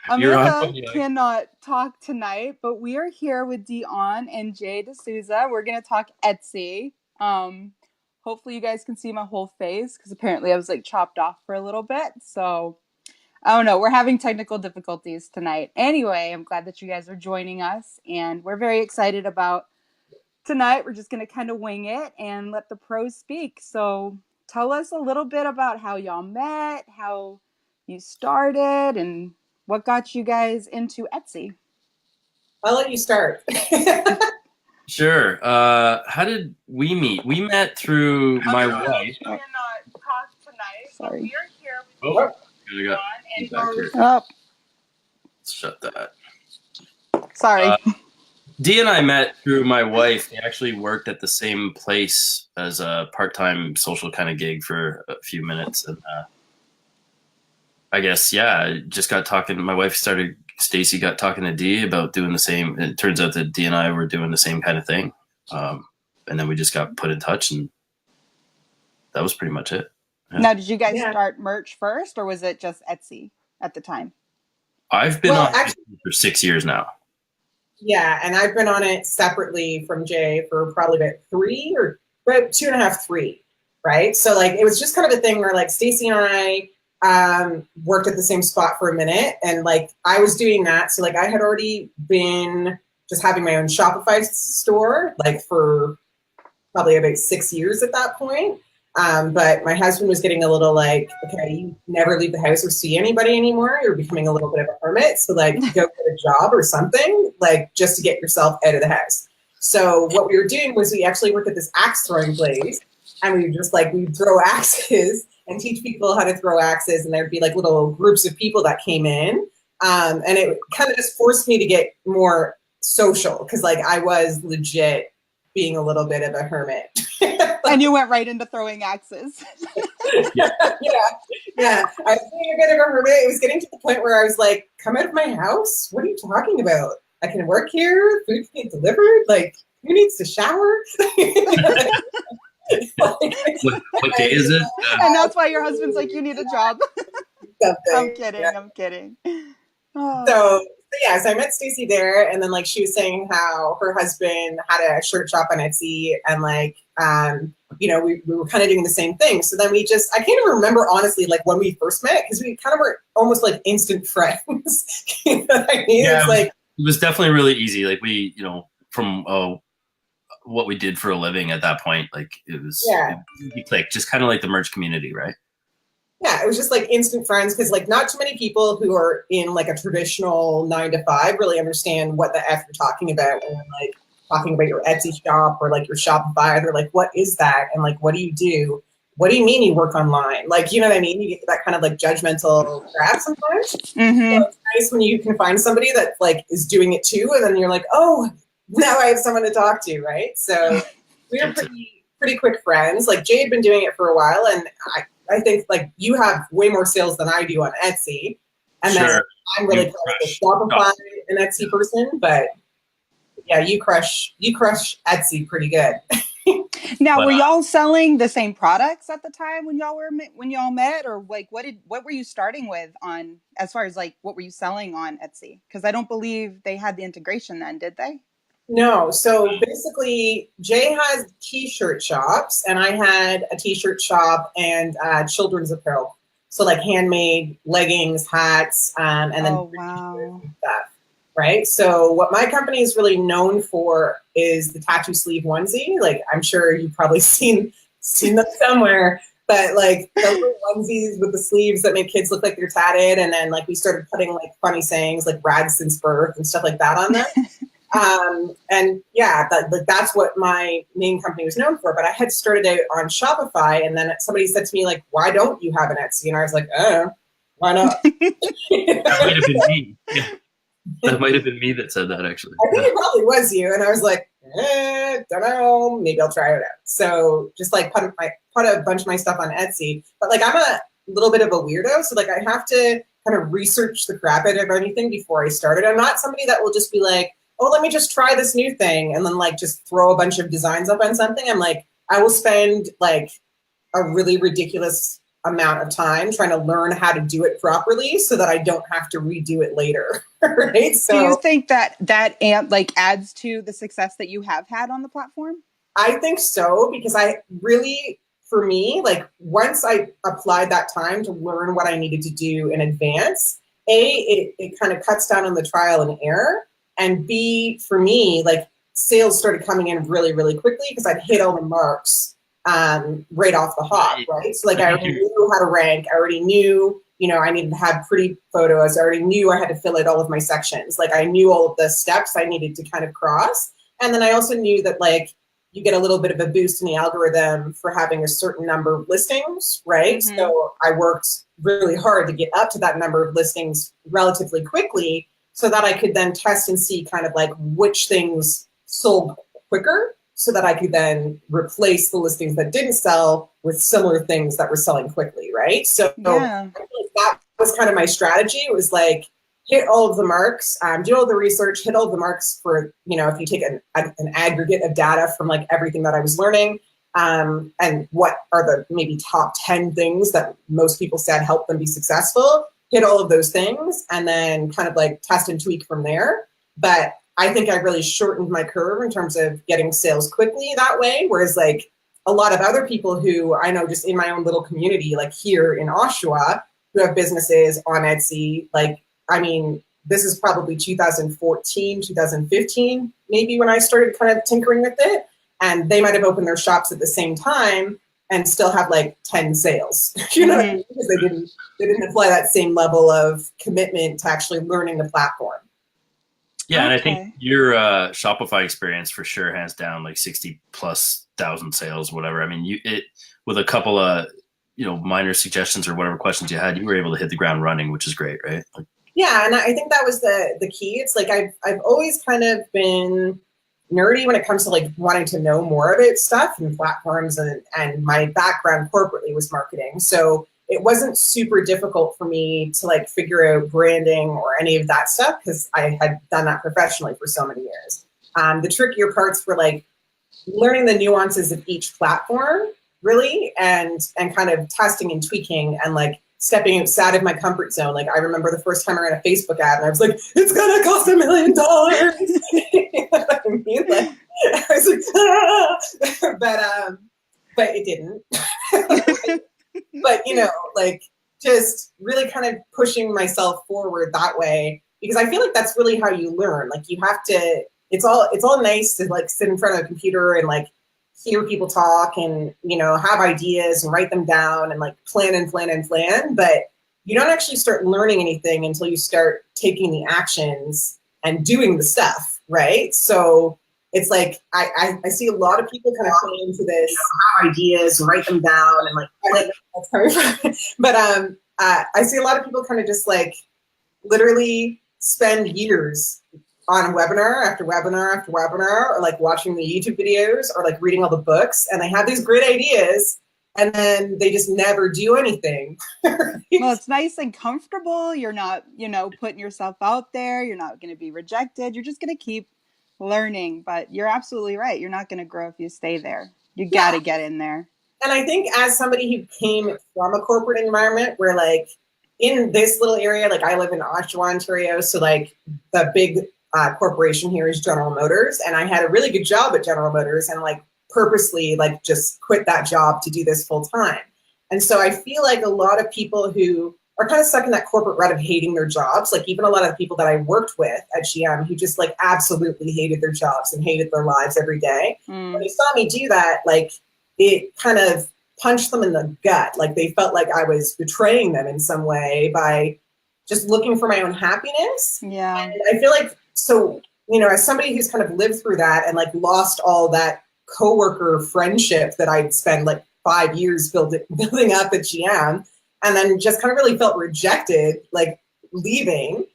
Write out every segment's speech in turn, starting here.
Amanda cannot talk tonight, but we are here with Dionne and Jay Souza. We're going to talk Etsy. Hopefully you guys can see my whole face because apparently I was like chopped off for a little bit. So I don't know. We're having technical difficulties tonight. Anyway, I'm glad that you guys are joining us, and we're very excited about tonight. We're just going to kind of wing it and let the pros speak. So tell us a little bit about how y'all met, how you started, and what got you guys into Etsy. I'll let you start. Sure. How did we meet? We met through my wife. Cannot talk tonight. Sorry. We are here with Let's shut that. Sorry. Dee and I met through my wife. They actually worked at the same place as a part-time social kind of gig for a few minutes, and I guess just got talking. My wife Stacy got talking to Dee about doing the same. It turns out that Dee and I were doing the same kind of thing, and then we just got put in touch, and that was pretty much it. Yeah. Now, did you guys start merch first, or was it just Etsy at the time? I've been on Etsy for 6 years now. Yeah, and I've been on it separately from Jay for probably about 2.5, 3, right? So like it was just kind of a thing where like Stacy and I worked at the same spot for a minute, and like I was doing that, so like I had already been just having my own Shopify store like for probably about 6 years at that point. But my husband was getting a little like, okay, you never leave the house or see anybody anymore. You're becoming a little bit of a hermit. So like go get a job or something, like just to get yourself out of the house. So what we were doing was we actually worked at this axe throwing place, and we just like, we'd throw axes and teach people how to throw axes. And there'd be like little groups of people that came in. And it kind of just forced me to get more social because like I was legit being a little bit of a hermit. And you went right into throwing axes. yeah. I was being a bit of a hermit. It was getting to the point where I was like, come out of my house? What are you talking about? I can work here? Food can get delivered? Like, who needs to shower? What day is it? And that's why your husband's like, you need a job. I'm kidding. Oh. So I met Stacy there, and then like she was saying how her husband had a shirt shop on Etsy, and like we were kind of doing the same thing. So then I can't even remember honestly like when we first met, because we kind of were almost like instant friends. You know what I mean? Yeah, it's like it was definitely really easy. Like we, from what we did for a living at that point, like it was clicked, just kind of like the merch community, right? Yeah, it was just like instant friends, because like not too many people who are in like a traditional 9 to 5 really understand what the F you're talking about when like talking about your Etsy shop or like your Shopify. They're like, what is that? And like, what do you do? What do you mean you work online? Like, you know what I mean? You get that kind of like judgmental crap sometimes. Mm-hmm. So it's nice when you can find somebody that like is doing it too, and then you're like, oh, now I have someone to talk to, right? So we were pretty quick friends. Like Jay had been doing it for a while, and I think like you have way more sales than I do on Etsy, and then I'm really a Shopify and Etsy person. But yeah, you crush Etsy pretty good. Now, were y'all selling the same products at the time when y'all met, or like what were you starting with on as far as like what were you selling on Etsy? Because I don't believe they had the integration then, did they? No. So basically, Jay has t-shirt shops, and I had a t-shirt shop and children's apparel. So like handmade leggings, hats, and then stuff, right? So what my company is really known for is the tattoo sleeve onesie. Like I'm sure you've probably seen them somewhere. But like the little onesies with the sleeves that make kids look like they're tatted, and then like we started putting like funny sayings like "rad since birth" and stuff like that on them. And yeah, that's what my main company was known for. But I had started out on Shopify, and then somebody said to me like, "Why don't you have an Etsy?" And I was like, "Oh, why not?" That might have been me. Yeah. That might have been me that said that, actually. I think it probably was you. And I was like, don't know, maybe I'll try it out. So just like put a bunch of my stuff on Etsy. But like I'm a little bit of a weirdo, so like I have to kind of research the crap out of anything before I start it. I'm not somebody that will just be like, oh, let me just try this new thing and then like just throw a bunch of designs up on something. I'm like, I will spend like a really ridiculous amount of time trying to learn how to do it properly so that I don't have to redo it later. Right. So do you think that like adds to the success that you have had on the platform? I think so, because I really, for me, like once I applied that time to learn what I needed to do in advance, it kind of cuts down on the trial and error. And B, for me, like sales started coming in really, really quickly because I'd hit all the marks right off the hop, right? So like I already knew how to rank. I already knew, I needed to have pretty photos. I already knew I had to fill out all of my sections. Like I knew all of the steps I needed to kind of cross. And then I also knew that like you get a little bit of a boost in the algorithm for having a certain number of listings, right? Mm-hmm. So I worked really hard to get up to that number of listings relatively quickly so that I could then test and see kind of like which things sold quicker so that I could then replace the listings that didn't sell with similar things that were selling quickly, right? So yeah. That was kind of my strategy. It was like, hit all of the marks, do all the research, hit all of the marks for, if you take an aggregate of data from like everything that I was learning, and what are the maybe top 10 things that most people said help them be successful, hit all of those things, and then kind of like test and tweak from there. But I think I really shortened my curve in terms of getting sales quickly that way. Whereas like a lot of other people who I know just in my own little community, like here in Oshawa, who have businesses on Etsy, like, I mean, this is probably 2014, 2015, maybe when I started kind of tinkering with it. And they might have opened their shops at the same time and still have like 10 sales, what I mean? Because they didn't apply that same level of commitment to actually learning the platform. Yeah, and I think your Shopify experience for sure, hands down, like 60,000+ sales, whatever. I mean, with a couple of minor suggestions or whatever questions you had, you were able to hit the ground running, which is great, right? Yeah, and I think that was the key. It's like I've always kind of been nerdy when it comes to like wanting to know more about stuff and platforms, and my background corporately was marketing. So it wasn't super difficult for me to like figure out branding or any of that stuff because I had done that professionally for so many years. The trickier parts were like learning the nuances of each platform, really, and kind of testing and tweaking and like stepping outside of my comfort zone. Like I remember the first time I ran a Facebook ad and I was like, it's gonna cost $1 million. You know what I mean? Like I was like, but it didn't. But like just really kind of pushing myself forward that way, because I feel like that's really how you learn. Like you have to, it's all nice to like sit in front of a computer and like hear people talk and, have ideas and write them down and like plan. But you don't actually start learning anything until you start taking the actions and doing the stuff, right? So it's like, I see a lot of people kind of fall into this, have ideas and write them down and like, that's coming from. But I see a lot of people kind of just like literally spend years on webinar after webinar after webinar, or like watching the YouTube videos or like reading all the books, and they have these great ideas and then they just never do anything. Well, it's nice and comfortable. You're not, putting yourself out there. You're not going to be rejected. You're just going to keep learning. But you're absolutely right. You're not going to grow if you stay there. You got to get in there. And I think as somebody who came from a corporate environment where like in this little area, like I live in Oshawa, Ontario, so like the big corporation here is General Motors, and I had a really good job at General Motors and like purposely like just quit that job to do this full time. And so I feel like a lot of people who are kind of stuck in that corporate rut of hating their jobs, like even a lot of the people that I worked with at GM who just like absolutely hated their jobs and hated their lives every day. When they saw me do that, like it kind of punched them in the gut. Like they felt like I was betraying them in some way by just looking for my own happiness. Yeah. And I feel like, so, as somebody who's kind of lived through that and like lost all that coworker friendship that I'd spent like 5 years building up at GM, and then just kind of really felt rejected, like leaving,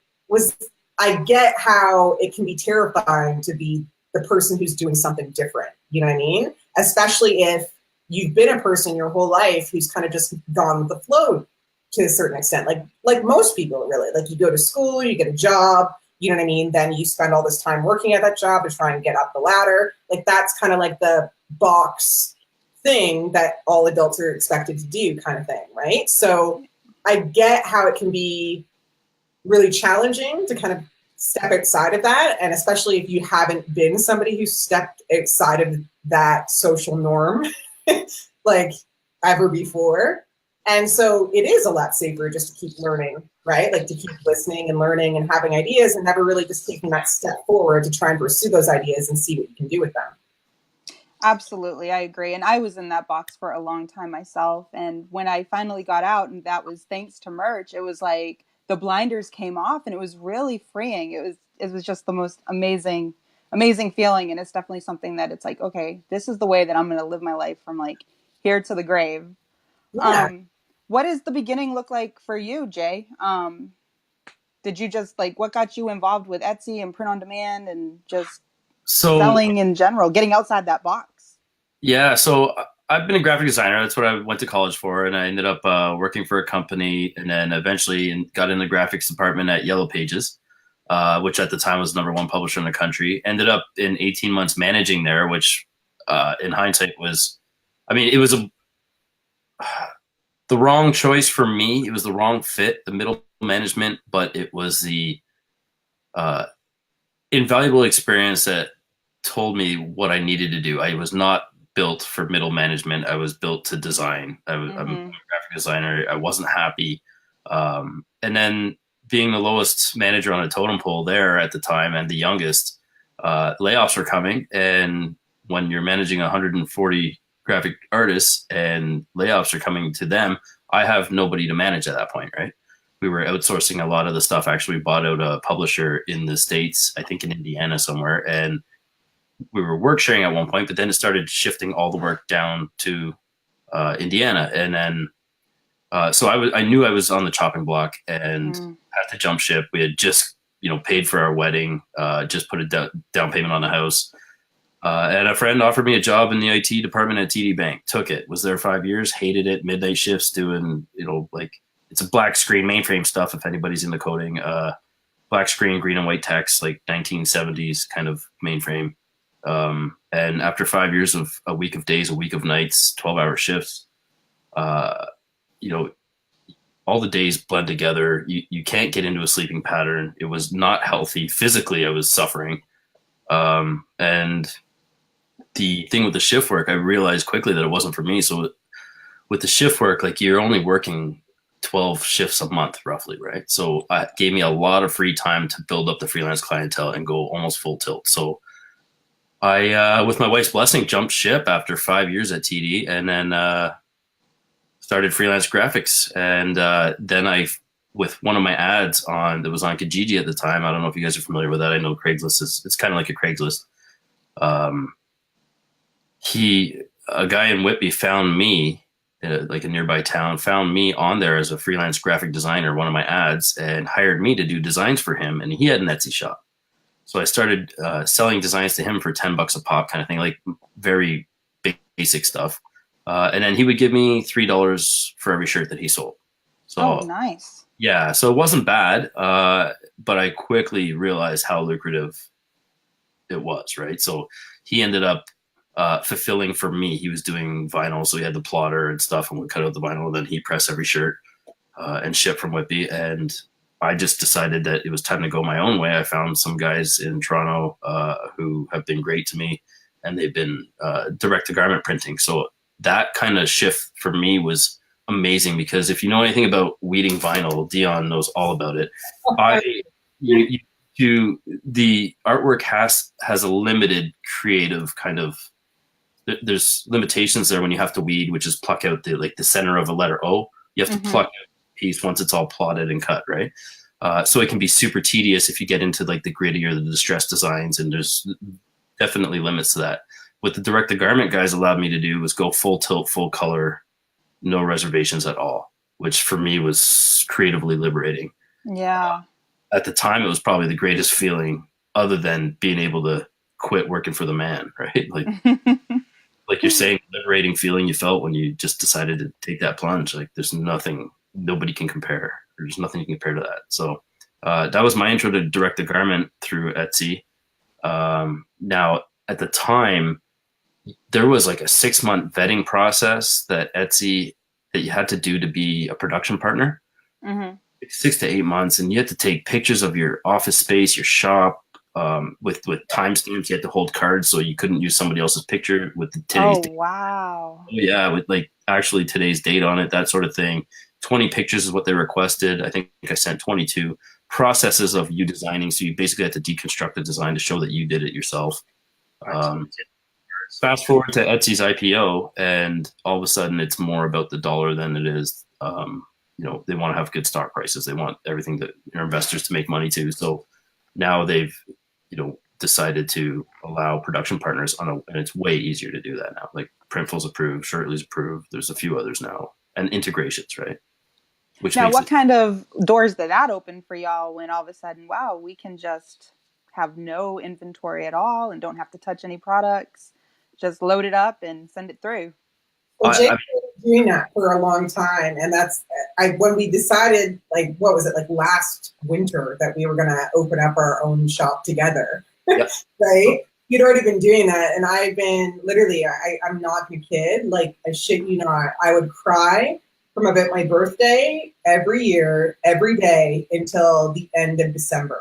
I get how it can be terrifying to be the person who's doing something different. You know what I mean? Especially if you've been a person your whole life who's kind of just gone with the flow to a certain extent. Like most people really, like you go to school, you get a job, you know what I mean? Then you spend all this time working at that job to try and get up the ladder. Like that's kind of like the box thing that all adults are expected to do, kind of thing, right? So I get how it can be really challenging to kind of step outside of that, and especially if you haven't been somebody who stepped outside of that social norm like ever before. And so it is a lot safer just to keep learning, right? Like to keep listening and learning and having ideas, and never really just taking that step forward to try and pursue those ideas and see what you can do with them. Absolutely, I agree. And I was in that box for a long time myself. And when I finally got out, and that was thanks to merch, it was like the blinders came off, and it was really freeing. It was just the most amazing feeling. And it's definitely something that it's like, okay, this is the way that I'm going to live my life from like here to the grave. Yeah. What does the beginning look like for you, Jay? Did you just like, what got you involved with Etsy and print on demand and just selling in general, getting outside that box? Yeah, so I've been a graphic designer. That's what I went to college for, and I ended up working for a company, and then eventually got in the graphics department at Yellow Pages, which at the time was #1 publisher in the country. Ended up in 18 months managing there, which in hindsight was, I mean, it was the wrong choice for me. It was the wrong fit, the middle management, but it was the invaluable experience that told me what I needed to do. I was not built for middle management. I was built to design. I'm a graphic designer. I wasn't happy. And then being the lowest manager on a totem pole there at the time and the youngest, layoffs were coming. And when you're managing 140 graphic artists and layoffs are coming to them, I have nobody to manage at that point, right? We were outsourcing a lot of the stuff. Actually, we bought out a publisher in the States, I think in Indiana somewhere, and we were work sharing at one point, but then it started shifting all the work down to Indiana. And then, so I knew I was on the chopping block and had to jump ship. We had just, paid for our wedding, just put a down payment on the house. And a friend offered me a job in the IT department at TD Bank. Took it. Was there 5 years. Hated it. Midnight shifts doing, like, it's a black screen mainframe stuff. If anybody's into coding, black screen, green and white text, like 1970s kind of mainframe. And after 5 years of a week of days, a week of nights, 12-hour shifts, all the days blend together. You can't get into a sleeping pattern. It was not healthy. Physically, I was suffering. And the thing with the shift work, I realized quickly that it wasn't for me. So with the shift work, like you're only working 12 shifts a month roughly, right? So it gave me a lot of free time to build up the freelance clientele and go almost full tilt. So I, with my wife's blessing, jumped ship after 5 years at TD, and then started freelance graphics. And then with one of my ads that was on Kijiji at the time, I don't know if you guys are familiar with that. I know Craigslist it's kind of like a Craigslist. A guy in Whitby found me, like a nearby town, found me on there as a freelance graphic designer, one of my ads, and hired me to do designs for him. And he had an Etsy shop. So I started selling designs to him for $10 a pop, kind of thing, like very basic stuff. And then he would give me $3 for every shirt that he sold. So nice. Yeah, so it wasn't bad, but I quickly realized how lucrative it was, right? So he ended up fulfilling for me. He was doing vinyl, so he had the plotter and stuff, and would cut out the vinyl, and then he'd press every shirt and ship from Whitby. And I just decided that it was time to go my own way. I found some guys in Toronto who have been great to me, and they've been direct-to-garment printing. So that kind of shift for me was amazing, because if you know anything about weeding vinyl, Dionne knows all about it. The artwork has a limited creative kind of. There's limitations there when you have to weed, which is pluck out the center of a letter O. You have to pluck out a piece once it's all plotted and cut, right? So it can be super tedious if you get into like the gritty or the distressed designs, and there's definitely limits to that. What the direct-to-garment guys allowed me to do was go full tilt, full color, no reservations at all, which for me was creatively liberating. Yeah. At the time, it was probably the greatest feeling, other than being able to quit working for the man, right? Like you're saying, liberating feeling you felt when you just decided to take that plunge. Like nobody can compare. There's nothing you can compare to that. So that was my intro to direct-to-garment through Etsy. Now, at the time, there was like a 6-month vetting process that Etsy that you had to do to be a production partner. Mm-hmm. 6 to 8 months, and you had to take pictures of your office space, your shop, with timestamps. You had to hold cards so you couldn't use somebody else's picture with today's Oh, date. wow. Yeah, with like actually today's date on it, that sort of thing. 20 pictures is what they requested. I think I sent 22 processes of you designing. So you basically had to deconstruct the design to show that you did it yourself. Um, Fast forward to Etsy's IPO, and all of a sudden it's more about the dollar than it is. They want to have good stock prices. They want everything that their investors to make money too. So now they've, decided to allow production partners and it's way easier to do that now. Like Printful's approved, Shirtley's approved. There's a few others now, and integrations, right? Which Now, makes what it. kind of doors did that open for y'all when all of a sudden, wow, we can just have no inventory at all and don't have to touch any products, just load it up and send it through? Well, I, Jake's been doing that for a long time, and that's when we decided, like, what was it, like last winter, that we were going to open up our own shop together, yep. right? You'd already been doing that, and I've been literally, I'm not a kid, like, I shit you not, I would cry from about my birthday every year, every day until the end of December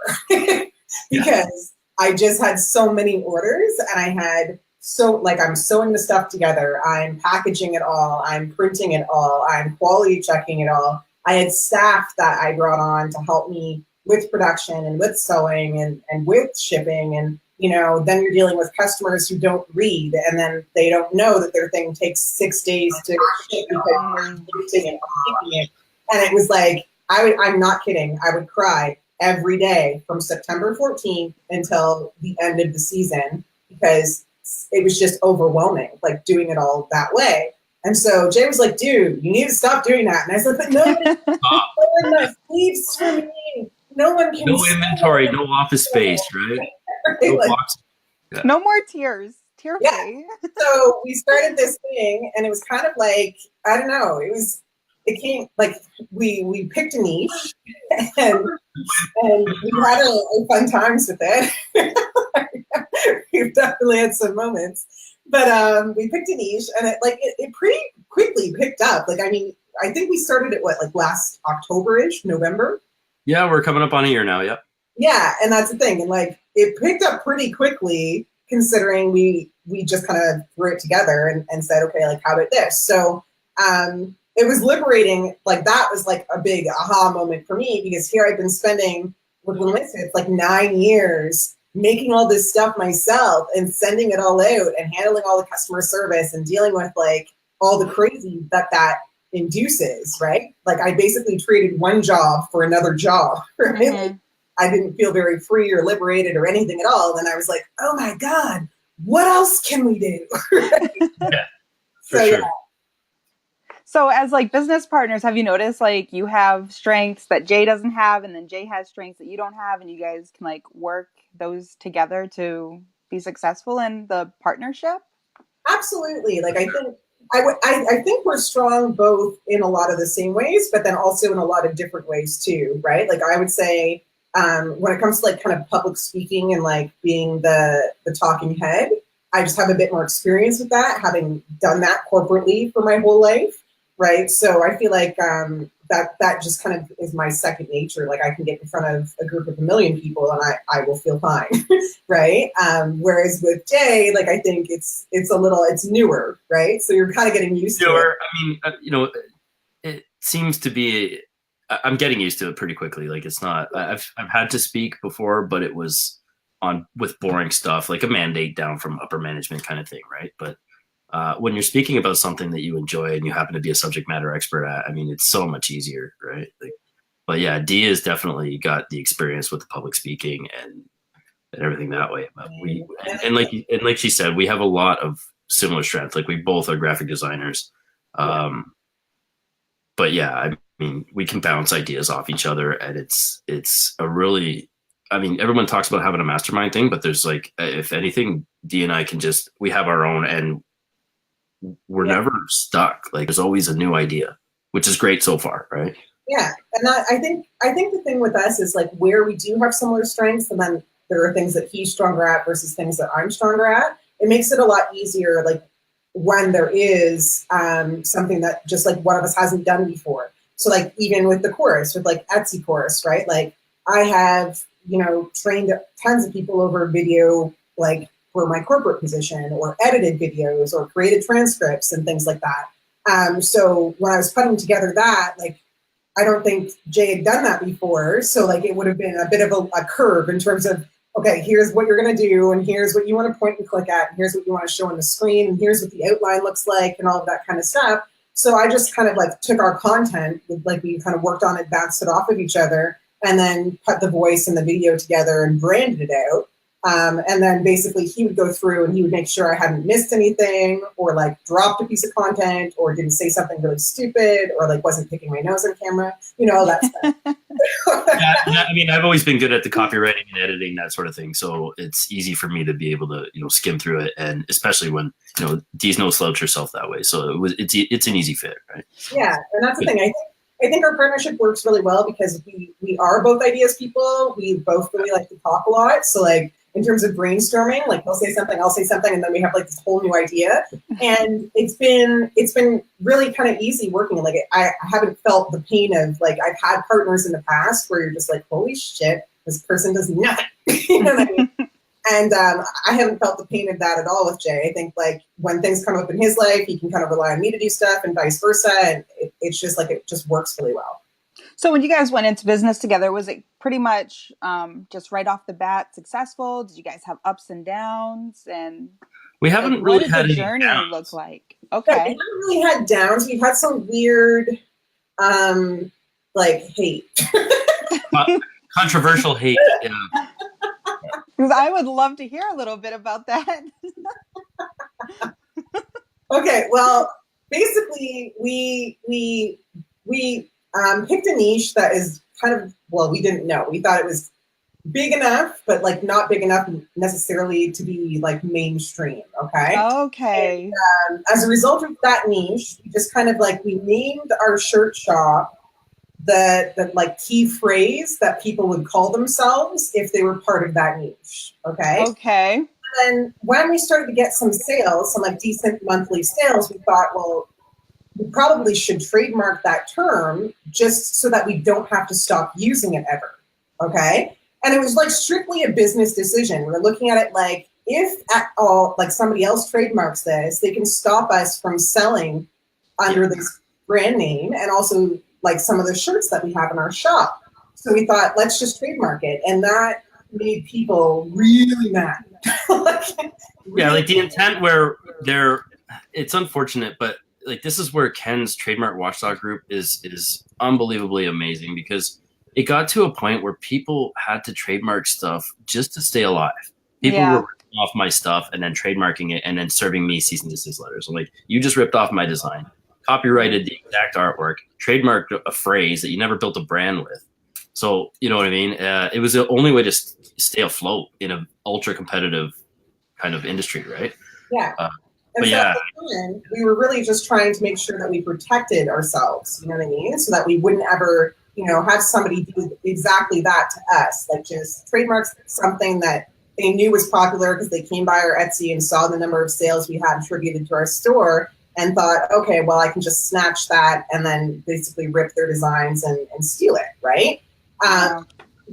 because I just had so many orders, and I had I'm sewing the stuff together, I'm packaging it all, I'm printing it all, I'm quality checking it all. I had staff that I brought on to help me with production and with sewing and with shipping. And, then you're dealing with customers who don't read, and then they don't know that their thing takes 6 days to ship because you're printing and keeping it. And it was like, I'm not kidding, I would cry every day from September 14th until the end of the season because it was just overwhelming, like doing it all that way. And so Jay was like, dude, you need to stop doing that. And I said, but no, enough sleeves for me. No one can. No inventory, no office space, right? No box. Yeah. No more tears. Tear free. Yeah. So we started this thing, and it was kind of like, I don't know, it came like we picked a niche and we had a fun times with it. We've definitely had some moments, but we picked a niche, and it pretty quickly picked up. Like, I mean, I think we started it last October-ish, November. Yeah, we're coming up on a year now. Yep. Yeah, and that's the thing, and it picked up pretty quickly considering we just kind of threw it together and said, okay, like, how about this? So it was liberating. Like, that was like a big aha moment for me, because here I've been spending with Melissa, it's like 9 years making all this stuff myself and sending it all out and handling all the customer service and dealing with like all the crazy that induces, right? Like, I basically traded one job for another job, right? Mm-hmm. I didn't feel very free or liberated or anything at all. And I was like, oh my God, what else can we do? Yeah, for sure. Yeah. So as like business partners, have you noticed like you have strengths that Jay doesn't have, and then Jay has strengths that you don't have, and you guys can like work those together to be successful in the partnership? Absolutely. Like, I think we're strong both in a lot of the same ways, but then also in a lot of different ways too, right? Like, I would say when it comes to like kind of public speaking and like being the talking head, I just have a bit more experience with that, having done that corporately for my whole life. Right. So I feel like that just kind of is my second nature. Like, I can get in front of a group of 1 million people and I will feel fine. Right. Whereas with Jay, like, I think it's newer. Right. So you're kind of getting used to it. I mean, it seems to be, I'm getting used to it pretty quickly. Like, it's not, I've had to speak before, but it was with boring stuff, like a mandate down from upper management kind of thing. Right. But when you're speaking about something that you enjoy and you happen to be a subject matter expert at, I mean, it's so much easier, right? Like, but yeah, Dee has definitely got the experience with the public speaking and everything that way. But like she said, we have a lot of similar strengths. Like, we both are graphic designers. But yeah, I mean, we can bounce ideas off each other, and it's a really, I mean, everyone talks about having a mastermind thing, but there's like, if anything, Dee and I we have our own, and we're never stuck. Like, there's always a new idea, which is great so far, right? Yeah, and I think the thing with us is like, where we do have similar strengths, and then there are things that he's stronger at versus things that I'm stronger at. it makes it a lot easier, like when there is something that just like one of us hasn't done before. So like even with the course, with like Etsy course, right? Like I have, trained tons of people over video, like for my corporate position, or edited videos or created transcripts and things like that. So when I was putting together that, like, I don't think Jay had done that before. So like it would have been a bit of a curve in terms of, okay, here's what you're going to do, and here's what you want to point and click at, and here's what you want to show on the screen, and here's what the outline looks like, and all of that kind of stuff. So I just kind of like took our content, like we kind of worked on it, bounced it off of each other, and then put the voice and the video together and branded it out. And then basically he would go through and he would make sure I hadn't missed anything, or like dropped a piece of content, or didn't say something really stupid, or like wasn't picking my nose on camera, all that stuff. I mean, I've always been good at the copywriting and editing, that sort of thing. So it's easy for me to be able to, skim through it. And especially when, Dee's no slouch herself that way. So it's an easy fit, right? Yeah. And that's the thing. I think our partnership works really well because we are both ideas people. We both really like to talk a lot. So like, in terms of brainstorming, like he'll say something, I'll say something, and then we have like this whole new idea. And it's been really kind of easy working. Like I haven't felt the pain of, like, I've had partners in the past where you're just like, holy shit, this person does nothing. You know what I mean? And I haven't felt the pain of that at all with Jay. I think like when things come up in his life, he can kind of rely on me to do stuff and vice versa. And it's just like, it just works really well. So when you guys went into business together, was it pretty much just right off the bat successful? Did you guys have ups and downs? And we haven't really had the any journey downs. Look like? Okay. Yeah, we haven't really had downs. We've had some weird, like hate. Controversial hate. Yeah. Because I would love to hear a little bit about that. Okay, well, basically, we picked a niche that is kind of, well, we didn't know. We thought it was big enough, but like not big enough necessarily to be like mainstream. Okay. Okay. And, as a result of that niche, we just kind of like, we named our shirt shop the like key phrase that people would call themselves if they were part of that niche. Okay. Okay. And then when we started to get some sales, some like decent monthly sales, we thought, well, we probably should trademark that term just so that we don't have to stop using it ever. Okay. And it was like strictly a business decision. We're looking at it like, if at all, like somebody else trademarks this, they can stop us from selling under this brand name, and also like some of the shirts that we have in our shop. So we thought, let's just trademark it. And that made people really mad. Yeah, like the intent where it's unfortunate, but like this is where Ken's Trademark Watchdog group is unbelievably amazing, because it got to a point where people had to trademark stuff just to stay alive. People were ripping off my stuff and then trademarking it and then serving me cease and desist letters. I'm like, you just ripped off my design, copyrighted the exact artwork, trademarked a phrase that you never built a brand with. So, you know what I mean? It was the only way to stay afloat in an ultra competitive kind of industry, right? Yeah. But so yeah, we were really just trying to make sure that we protected ourselves, you know what I mean? So that we wouldn't ever, have somebody do exactly that to us, like just trademark something that they knew was popular because they came by our Etsy and saw the number of sales we had attributed to our store and thought, okay, well, I can just snatch that and then basically rip their designs and steal it, right?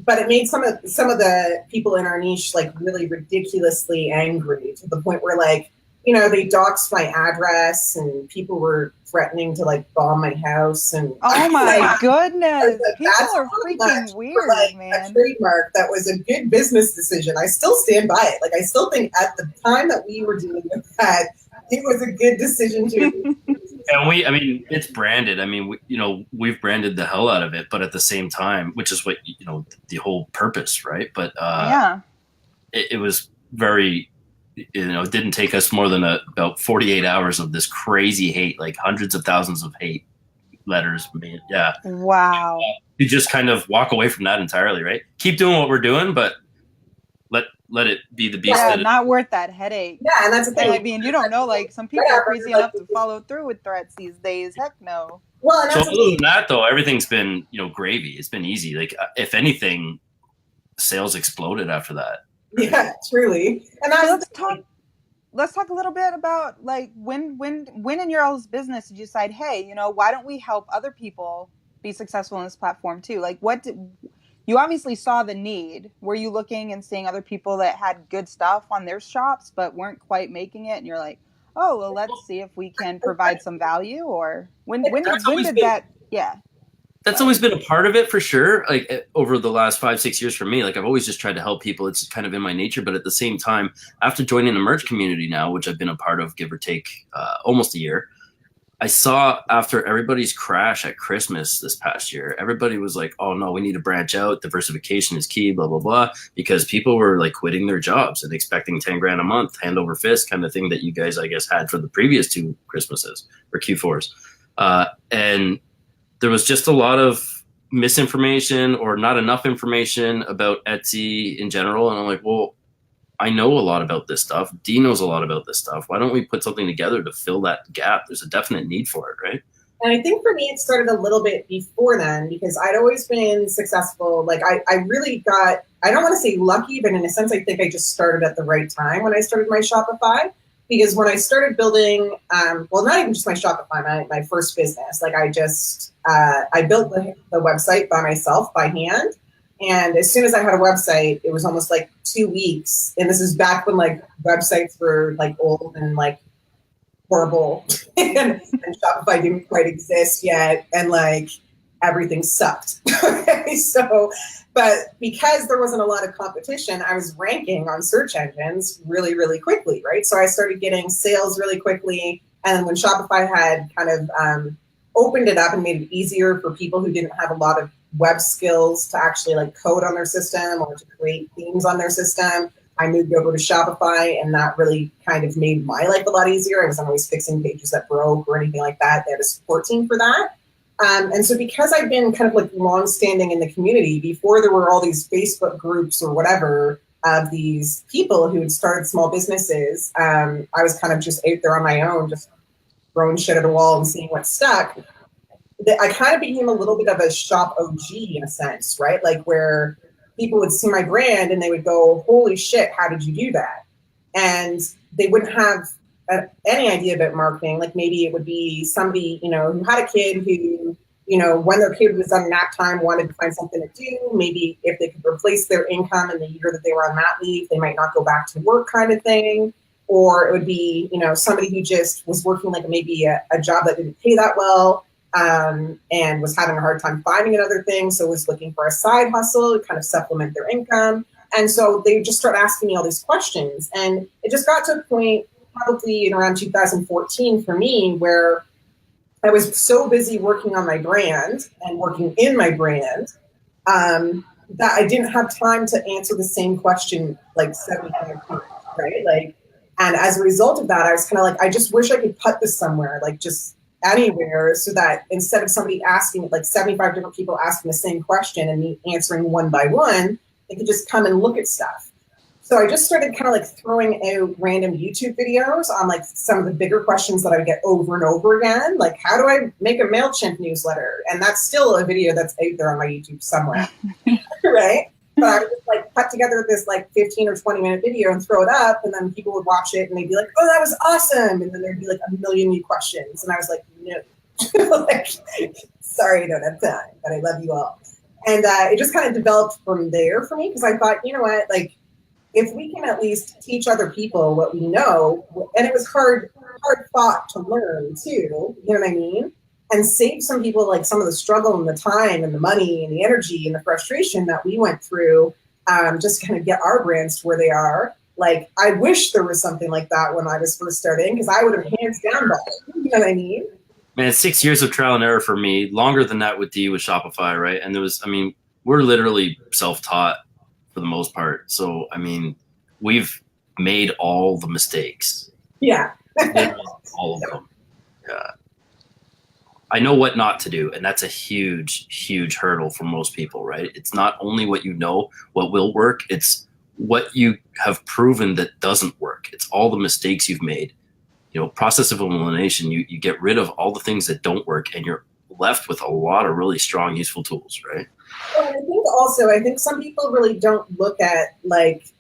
But it made some of the people in our niche like really ridiculously angry, to the point where like, they doxed my address and people were threatening to like bomb my house. And oh my goodness, people are freaking weird, like, man. A trademark that was a good business decision. I still stand by it. Like I still think at the time that we were dealing with that, it was a good decision to. And it's branded. I mean, we've branded the hell out of it, but at the same time, which is what, the whole purpose, right? But it was very, it didn't take us more than about 48 hours of this crazy hate, like hundreds of thousands of hate letters. Yeah. Wow. You just kind of walk away from that entirely, right? Keep doing what we're doing, but let it be the beast. Yeah, not worth that headache. Yeah, and that's the thing. I mean, you don't know, like some people are crazy enough to follow through with threats these days. Heck no. Well, and so other than that, though, everything's been, gravy. It's been easy. Like, if anything, sales exploded after that. Yeah, truly. And let's talk. let's talk a little bit about like when in your all's business did you decide, hey, you know, why don't we help other people be successful in this platform too? Like, you obviously saw the need. Were you looking and seeing other people that had good stuff on their shops but weren't quite making it, and you're like, oh, well, let's see if we can provide some value? Or That's when always did been that? Yeah. that's always been a part of it for sure. Like over the last 5-6 years for me, like I've always just tried to help people. It's kind of in my nature, but at the same time, after joining the merch community now, which I've been a part of, give or take, almost a year, I saw after everybody's crash at Christmas this past year, everybody was like, oh no, we need to branch out. Diversification is key, blah, blah, blah. Because people were like quitting their jobs and expecting 10 grand a month, hand over fist kind of thing that you guys, I guess, had for the previous 2 Christmases or Q4s. And there was just a lot of misinformation or not enough information about Etsy in general. And I'm like, well, I know a lot about this stuff. Dee knows a lot about this stuff. Why don't we put something together to fill that gap? There's a definite need for it, right? And I think for me, it started a little bit before then because I'd always been successful. Like I really got, I don't want to say lucky, but in a sense, I think I just started at the right time when I started my Shopify. Because when I started building, well, not even just my Shopify, my first business, like I built the website by myself, by hand. And as soon as I had a website, it was almost like 2 weeks. And this is back when like websites were like old and like horrible and Shopify didn't quite exist yet. And like everything sucked. Okay, so, but because there wasn't a lot of competition, I was ranking on search engines really, really quickly, right? So I started getting sales really quickly. And when Shopify had kind of opened it up and made it easier for people who didn't have a lot of web skills to actually like code on their system or to create themes on their system, I moved over to Shopify, and that really kind of made my life a lot easier. I wasn't always fixing pages that broke or anything like that. They had a support team for that. And so because I've been kind of like long-standing in the community, before there were all these Facebook groups or whatever of these people who had started small businesses, I was kind of just out there on my own, just throwing shit at a wall and seeing what stuck. I kind of became a little bit of a shop OG in a sense, right? Like where people would see my brand and they would go, holy shit, how did you do that? And they wouldn't have any idea about marketing. Like maybe it would be somebody, you know, who had a kid who, you know, when their kid was on nap time, wanted to find something to do. Maybe if they could replace their income in the year that they were on mat leave, they might not go back to work kind of thing. Or it would be, you know, somebody who just was working like maybe a job that didn't pay that well, and was having a hard time finding another thing. So was looking for a side hustle to kind of supplement their income. And so they just start asking me all these questions. And it just got to a point probably in around 2014 for me, where I was so busy working on my brand and working in my brand, that I didn't have time to answer the same question like 75 times, right? Like, and as a result of that, I was kind of like, I just wish I could put this somewhere, like just anywhere, so that instead of somebody asking, like 75 different people asking the same question and me answering one by one, they could just come and look at stuff. So I just started kind of like throwing out random YouTube videos on like some of the bigger questions that I would get over and over again. Like, how do I make a MailChimp newsletter? And that's still a video that's out there on my YouTube somewhere, right? But I would just like put together this like 15 or 20 minute video and throw it up, and then people would watch it and they'd be like, oh, that was awesome. And then there'd be like a million new questions. And I was like, no, like, sorry, I don't have time, but I love you all. And it just kind of developed from there for me, because I thought, you know what, like, if we can at least teach other people what we know, and it was hard fought to learn too, you know what I mean? And save some people like some of the struggle and the time and the money and the energy and the frustration that we went through, just kind of get our brands to where they are. Like, I wish there was something like that when I was first starting, because I would have hands down bought it, you know what I mean? Man, 6 years of trial and error for me, longer than that with Dee with Shopify, right? And there was, I mean, we're literally self-taught for the most part. So, I mean, we've made all the mistakes. Yeah. All of them. Yeah. I know what not to do, and that's a huge, huge hurdle for most people, right? It's not only what you know, what will work, it's what you have proven that doesn't work. It's all the mistakes you've made. You know, process of elimination, you get rid of all the things that don't work, and you're left with a lot of really strong, useful tools, right? Well, I think also, I think some people really don't look at like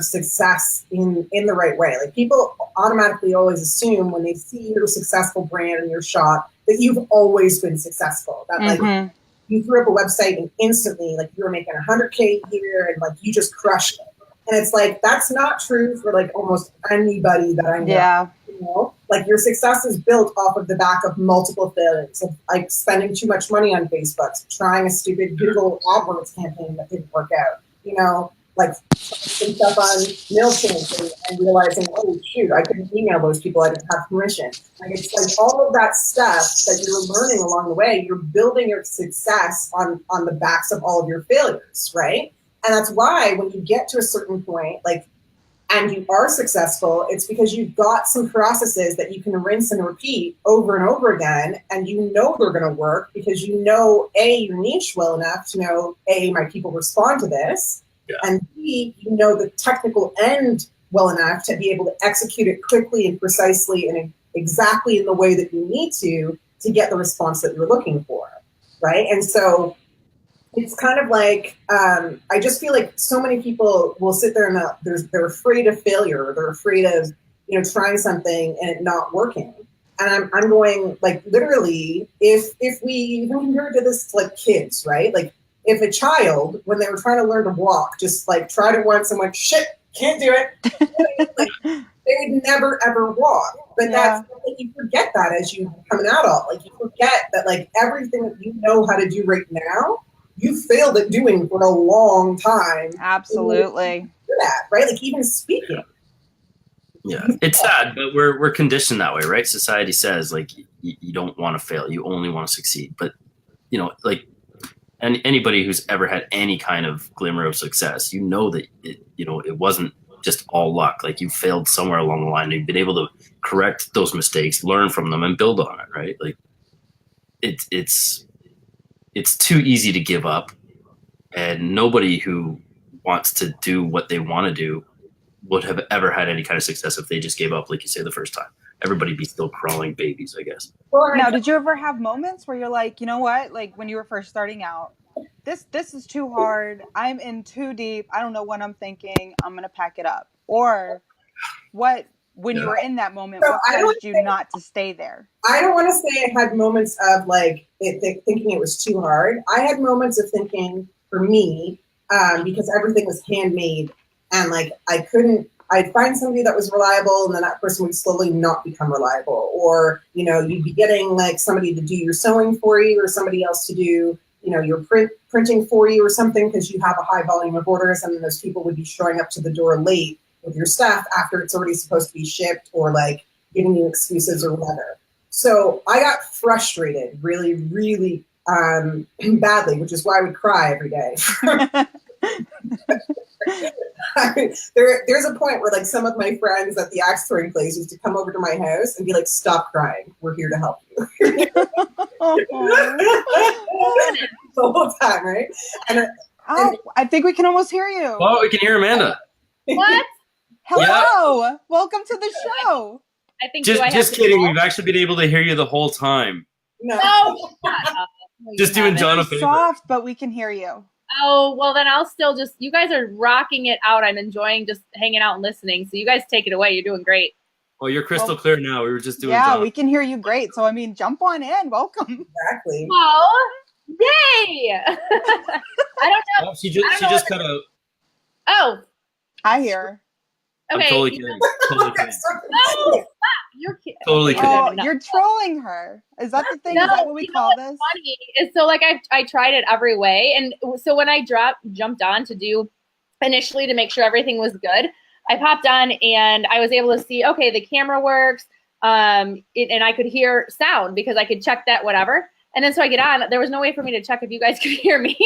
success in the right way. Like people automatically always assume when they see your successful brand in your shop that you've always been successful. That like you threw up a website and instantly like you were making 100K a year and like you just crushed it. And it's like that's not true for like almost anybody that I know. Yeah. You know, like your success is built off of the back of multiple failures, of like spending too much money on Facebook, trying a stupid Google AdWords campaign that didn't work out. You know, like some stuff on MailChimp and realizing, oh shoot, I couldn't email those people, I didn't have permission. Like it's like all of that stuff that you're learning along the way, you're building your success on the backs of all of your failures, right? And that's why when you get to a certain point, like, and you are successful, it's because you've got some processes that you can rinse and repeat over and over again, and you know they're going to work because you know, A, your niche well enough to know, A, my people respond to this, and B, you know the technical end well enough to be able to execute it quickly and precisely and exactly in the way that you need to get the response that you're looking for, right? And so it's kind of like, I just feel like so many people will sit there and they're afraid of failure. They're afraid of, you know, trying something and it not working. And I'm going like, literally, if we even compare to this to like kids, right? Like if a child, when they were trying to learn to walk, just like tried it once and went, shit, can't do it. Like, they would never ever walk. But that's like, you forget that as you become an adult. Like you forget that like everything that you know how to do right now, you failed at doing for a long time. Absolutely. That, right? Like even speaking. Yeah, it's sad, but we're conditioned that way, right? Society says like you don't want to fail, you only want to succeed. But you know, like anybody who's ever had any kind of glimmer of success, you know that it wasn't just all luck. Like you failed somewhere along the line, and you've been able to correct those mistakes, learn from them, and build on it, right? Like it's too easy to give up, and nobody who wants to do what they want to do would have ever had any kind of success if they just gave up, like you say, the first time. Everybody be still crawling babies, I guess. Now, did you ever have moments where you're like, you know what, like when you were first starting out, this is too hard, I'm in too deep, I don't know what I'm thinking, I'm gonna pack it up? Or what, when you were in that moment, what caused you not to stay there? I don't want to say I had moments of like thinking it was too hard. I had moments of thinking, for me, because everything was handmade, and like I'd find somebody that was reliable, and then that person would slowly not become reliable. Or, you know, you'd be getting like somebody to do your sewing for you, or somebody else to do, you know, your printing for you or something, because you have a high volume of orders, and then those people would be showing up to the door late with your stuff after it's already supposed to be shipped, or like giving you excuses or whatever. So I got frustrated really, really badly, which is why I would cry every day. There's a point where like some of my friends at the axe throwing place used to come over to my house and be like, stop crying, we're here to help you. The whole time, right? And I think we can almost hear you. Oh, we can hear Amanda. What? Hello. Yeah. Welcome to the show. I think just kidding. We've actually been able to hear you the whole time. No. Just doing John a favor. Soft, but we can hear you. Oh, well then I'll still just, you guys are rocking it out. I'm enjoying just hanging out and listening. So you guys take it away. You're doing great. Well, you're crystal clear now. We were just doing John. Yeah, we can hear you great. So, I mean, jump on in. Welcome. Exactly. Oh, yay. I don't know. Oh, she just cut out. Oh. I hear. Okay. I'm totally kidding. Totally kidding. No, stop. You're kidding. Totally kidding. Oh, you're trolling her. Is that the thing? No, is that what we call this? Funny is, so like I tried it every way, and so when I jumped on to do initially to make sure everything was good, I popped on and I was able to see, okay, the camera works, and I could hear sound because I could check that whatever. And then so I get on, there was no way for me to check if you guys could hear me.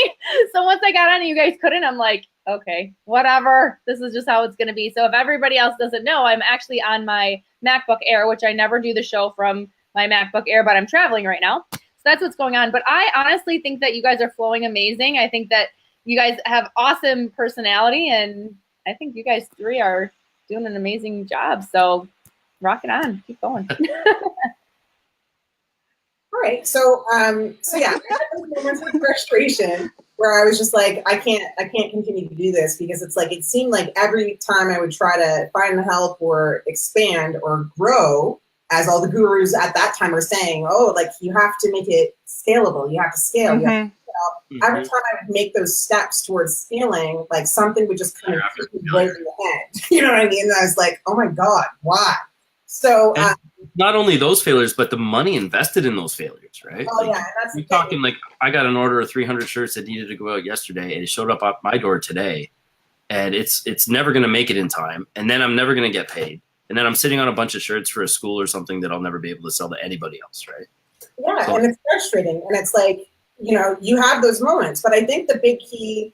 So once I got on and you guys couldn't, I'm like, okay, whatever. This is just how it's going to be. So if everybody else doesn't know, I'm actually on my MacBook Air, which I never do the show from my MacBook Air, but I'm traveling right now. So that's what's going on. But I honestly think that you guys are flowing amazing. I think that you guys have awesome personality, and I think you guys three are doing an amazing job. So rock it on. Keep going. All right. So yeah, I had those moments of frustration where I was just like, I can't continue to do this, because it's like, it seemed like every time I would try to find the help or expand or grow, as all the gurus at that time are saying, oh, like you have to make it scalable. You have to scale. You have to scale. Every time I would make those steps towards scaling, like something would just kind of hit me right in the head. You know what I mean? And I was like, oh my God, why? So not only those failures, but the money invested in those failures, right? Oh, yeah, that's you're talking like, I got an order of 300 shirts that needed to go out yesterday, and it showed up at my door today, and it's never going to make it in time, and then I'm never going to get paid, and then I'm sitting on a bunch of shirts for a school or something that I'll never be able to sell to anybody else, right? Yeah, so, and it's frustrating, and it's like, you know, you have those moments, but I think the big key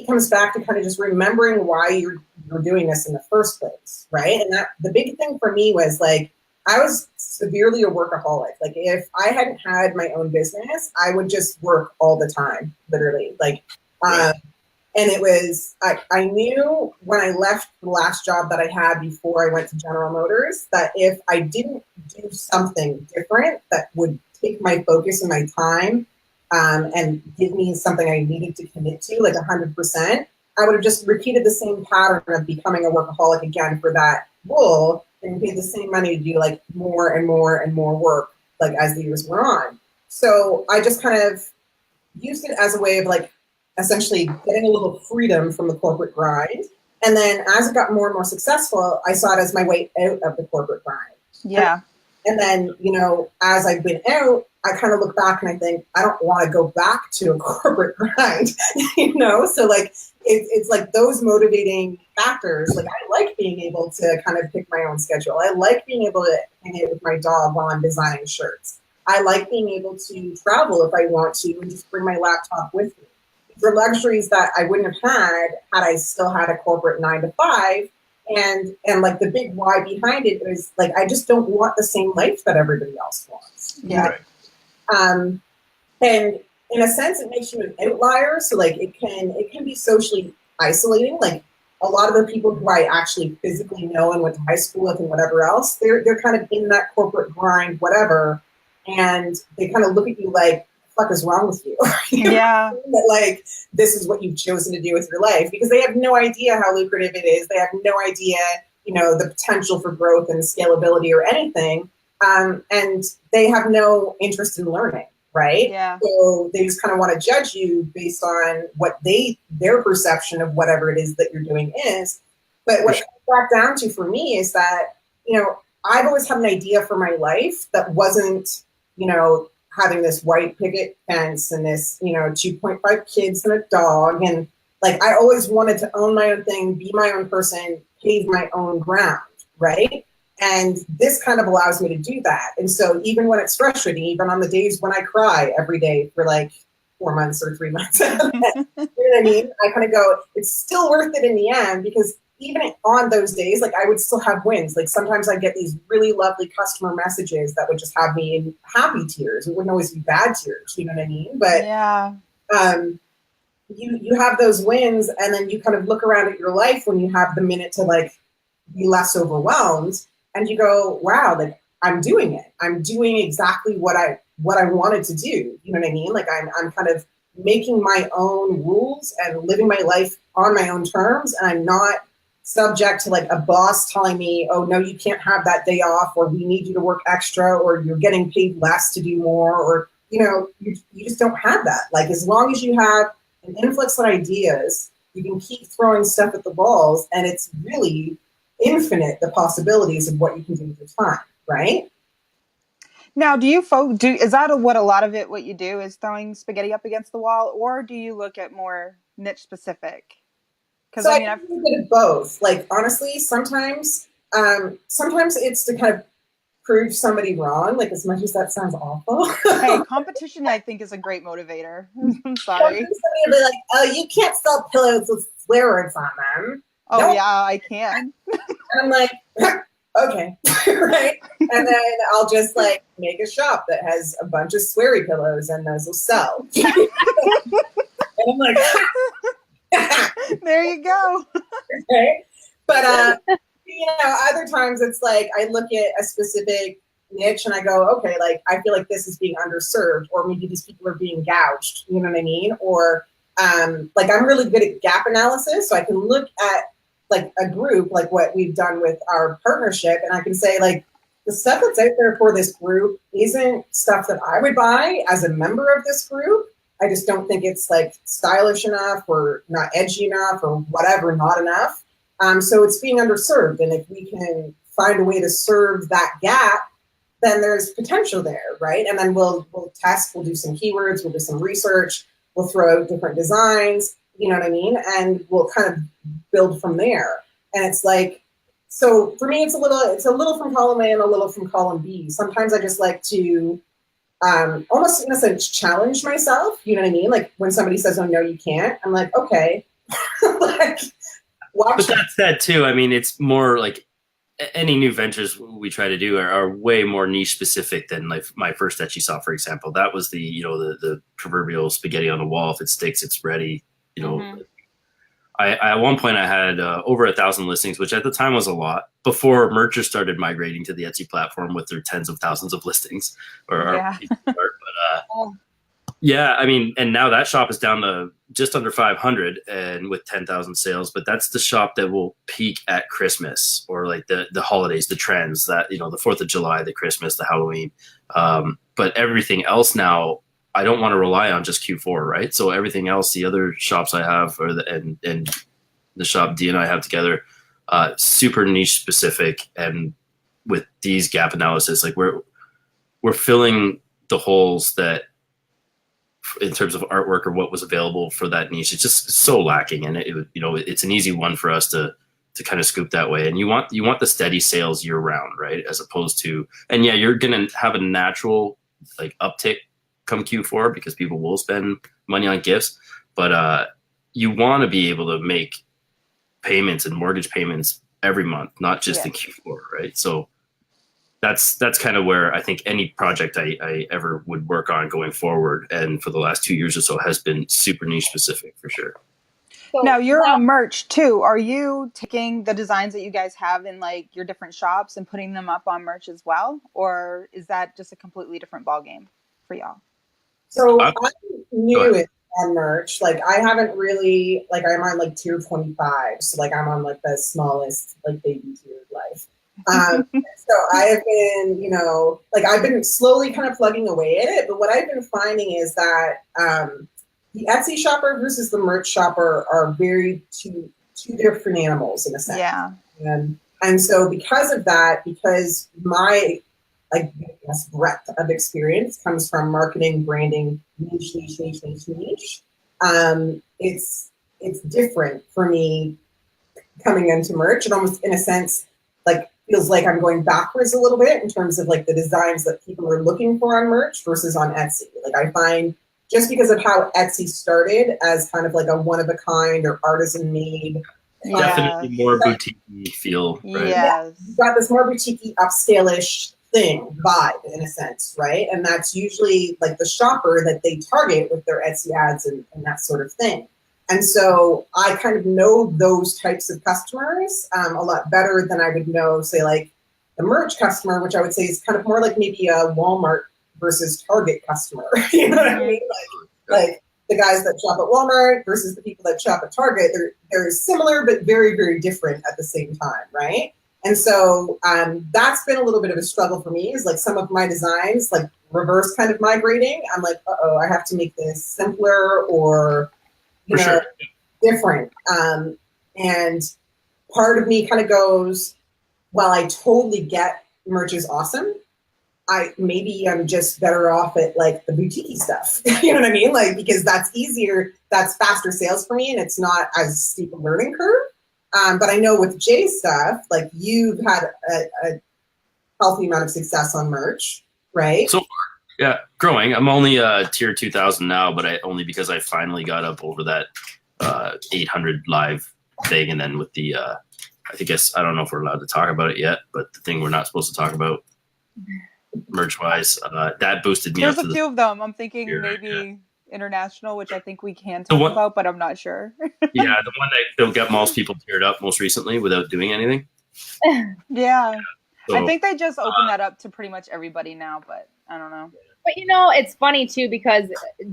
comes back to kind of just remembering why you're doing this in the first place, right? And that the big thing for me was like, I was severely a workaholic. Like if I hadn't had my own business, I would just work all the time, literally. Like, and it was, I knew when I left the last job that I had before I went to General Motors, that if I didn't do something different that would take my focus and my time and give me something I needed to commit to, like 100%, I would have just repeated the same pattern of becoming a workaholic again for that role, and paid the same money to do like more and more and more work, like as the years went on. So I just kind of used it as a way of like essentially getting a little freedom from the corporate grind. And then as it got more and more successful, I saw it as my way out of the corporate grind. Yeah. And then, you know, as I've been out, I kind of look back and I think, I don't want to go back to a corporate grind, you know? So like, it's like those motivating factors. Like I like being able to kind of pick my own schedule. I like being able to hang out with my dog while I'm designing shirts. I like being able to travel if I want to and just bring my laptop with me. These are luxuries that I wouldn't have had I still had a corporate 9-to-5. And like the big why behind it is like, I just don't want the same life that everybody else wants. Yeah. Right. And in a sense, it makes you an outlier. So like it can be socially isolating. Like a lot of the people who I actually physically know and went to high school with and whatever else, they're kind of in that corporate grind, whatever. And they kind of look at you like, what the fuck is wrong with you? Yeah. That like, this is what you've chosen to do with your life, because they have no idea how lucrative it is. They have no idea, you know, the potential for growth and scalability or anything. And they have no interest in learning. Right? Yeah. So they just kind of want to judge you based on what their perception of whatever it is that you're doing is. But what it comes back down to for me is that, you know, I've always had an idea for my life that wasn't, you know, having this white picket fence and this, you know, 2.5 kids and a dog. And like, I always wanted to own my own thing, be my own person, pave my own ground. Right? And this kind of allows me to do that. And so even when it's frustrating, even on the days when I cry every day for like 4 months or 3 months, you know what I mean? I kind of go, it's still worth it in the end, because even on those days, like I would still have wins. Like sometimes I get these really lovely customer messages that would just have me in happy tears. It wouldn't always be bad tears, you know what I mean? But yeah. You have those wins, and then you kind of look around at your life when you have the minute to like be less overwhelmed. And you go, wow, like I'm doing it. I'm doing exactly what I wanted to do. You know what I mean? Like I'm kind of making my own rules and living my life on my own terms. And I'm not subject to like a boss telling me, oh no, you can't have that day off, or we need you to work extra, or you're getting paid less to do more, or, you know, you just don't have that. Like as long as you have an influx of ideas, you can keep throwing stuff at the walls, and it's really infinite, the possibilities of what you can do with your time, right? Now, is that what a lot of it, what you do is throwing spaghetti up against the wall, or do you look at more niche specific? Because so I mean, I've a bit of both. Like honestly, sometimes it's to kind of prove somebody wrong, like as much as that sounds awful. Hey, competition I think is a great motivator. I'm sorry. Somebody will be like, oh, you can't sell pillows with swear words on them. Oh, no. Yeah, I can. And I'm like, okay, right? And then I'll just like make a shop that has a bunch of sweary pillows, and those will sell. And I'm like, there you go. Okay. But you know, other times it's like I look at a specific niche and I go, okay, like I feel like this is being underserved, or maybe these people are being gouged, you know what I mean? Or like I'm really good at gap analysis, so I can look at like a group, like what we've done with our partnership, and I can say like the stuff that's out there for this group isn't stuff that I would buy as a member of this group. I just don't think it's like stylish enough or not edgy enough or whatever, not enough. So it's being underserved, and if we can find a way to serve that gap, then there's potential there, right? And then we'll test, we'll do some keywords, we'll do some research, we'll throw out different designs, you know what I mean? And we'll kind of build from there. And it's like, so for me, it's a little from column A and a little from column B. Sometimes I just like to almost in a sense challenge myself, you know what I mean? Like when somebody says, oh no, you can't, I'm like, okay. Like, watch. But that said too, I mean, it's more like any new ventures we try to do are way more niche specific than like my first Etsy shop, for example. That was the proverbial spaghetti on the wall. If it sticks, it's ready. I at one point I had over 1,000 listings, which at the time was a lot before merchants started migrating to the Etsy platform with their tens of thousands of listings. Yeah, I mean, and now that shop is down to just under 500 and with 10,000 sales. But that's the shop that will peak at Christmas or like the holidays, the trends that, the 4th of July, the Christmas, the Halloween. But everything else now, I don't want to rely on just Q4, right? So everything else, the other shops I have and the shop Dee and I have together, super niche specific. And with these gap analysis, like we're filling the holes that, in terms of artwork or what was available for that niche, it's just so lacking. And it's an easy one for us to kind of scoop that way. And you want the steady sales year round, right? As opposed to, and yeah, you're going to have a natural like uptick come Q4 because people will spend money on gifts, but you want to be able to make payments and mortgage payments every month, not just in Q4, right? So that's kind of where I think any project I ever would work on going forward, and for the last 2 years or so, has been super niche specific for sure. So, now you're on merch too. Are you taking the designs that you guys have in like your different shops and putting them up on merch as well? Or is that just a completely different ballgame for y'all? So I'm new on merch. Like I haven't really, like I'm on like tier 25. So like I'm on like the smallest like baby tier of life. So I have been, like I've been slowly kind of plugging away at it. But what I've been finding is that the Etsy shopper versus the merch shopper are very two different animals in a sense. Yeah. And so because of that, because my breadth of experience comes from marketing, branding, niche. It's different for me coming into merch. It almost, in a sense, like feels like I'm going backwards a little bit in terms of like the designs that people are looking for on merch versus on Etsy. Like I find just because of how Etsy started as kind of like a one of a kind or artisan made. Definitely more boutique feel, right? Yes. You've got this more boutique upscale-ish vibe in a sense, right? And that's usually like the shopper that they target with their Etsy ads and that sort of thing. And so I kind of know those types of customers a lot better than I would know, say, like the merch customer, which I would say is kind of more like maybe a Walmart versus Target customer. You know what I mean? Like the guys that shop at Walmart versus the people that shop at Target, they're similar but very, very different at the same time, right? And so that's been a little bit of a struggle for me, is like some of my designs, like reverse kind of migrating. I'm like, uh-oh, I have to make this simpler or different. And part of me kind of goes, while I totally get merch is awesome, I'm just better off at like the boutique stuff. You know what I mean? Like, because that's easier, that's faster sales for me, and it's not as steep a learning curve. But I know with Jay's stuff, like you've had a healthy amount of success on merch, right? So far, yeah, growing. I'm only tier 2000 now, but only because I finally got up over that 800 live thing, and then with the I don't know if we're allowed to talk about it yet, but the thing we're not supposed to talk about merch wise, that boosted me. There's up a to few of them. I'm thinking maybe international, which I think we can The talk one- about, but I'm not sure. Yeah, the one that got most people teared up most recently without doing anything. Yeah. I think they just opened that up to pretty much everybody now, but I don't know. But it's funny too, because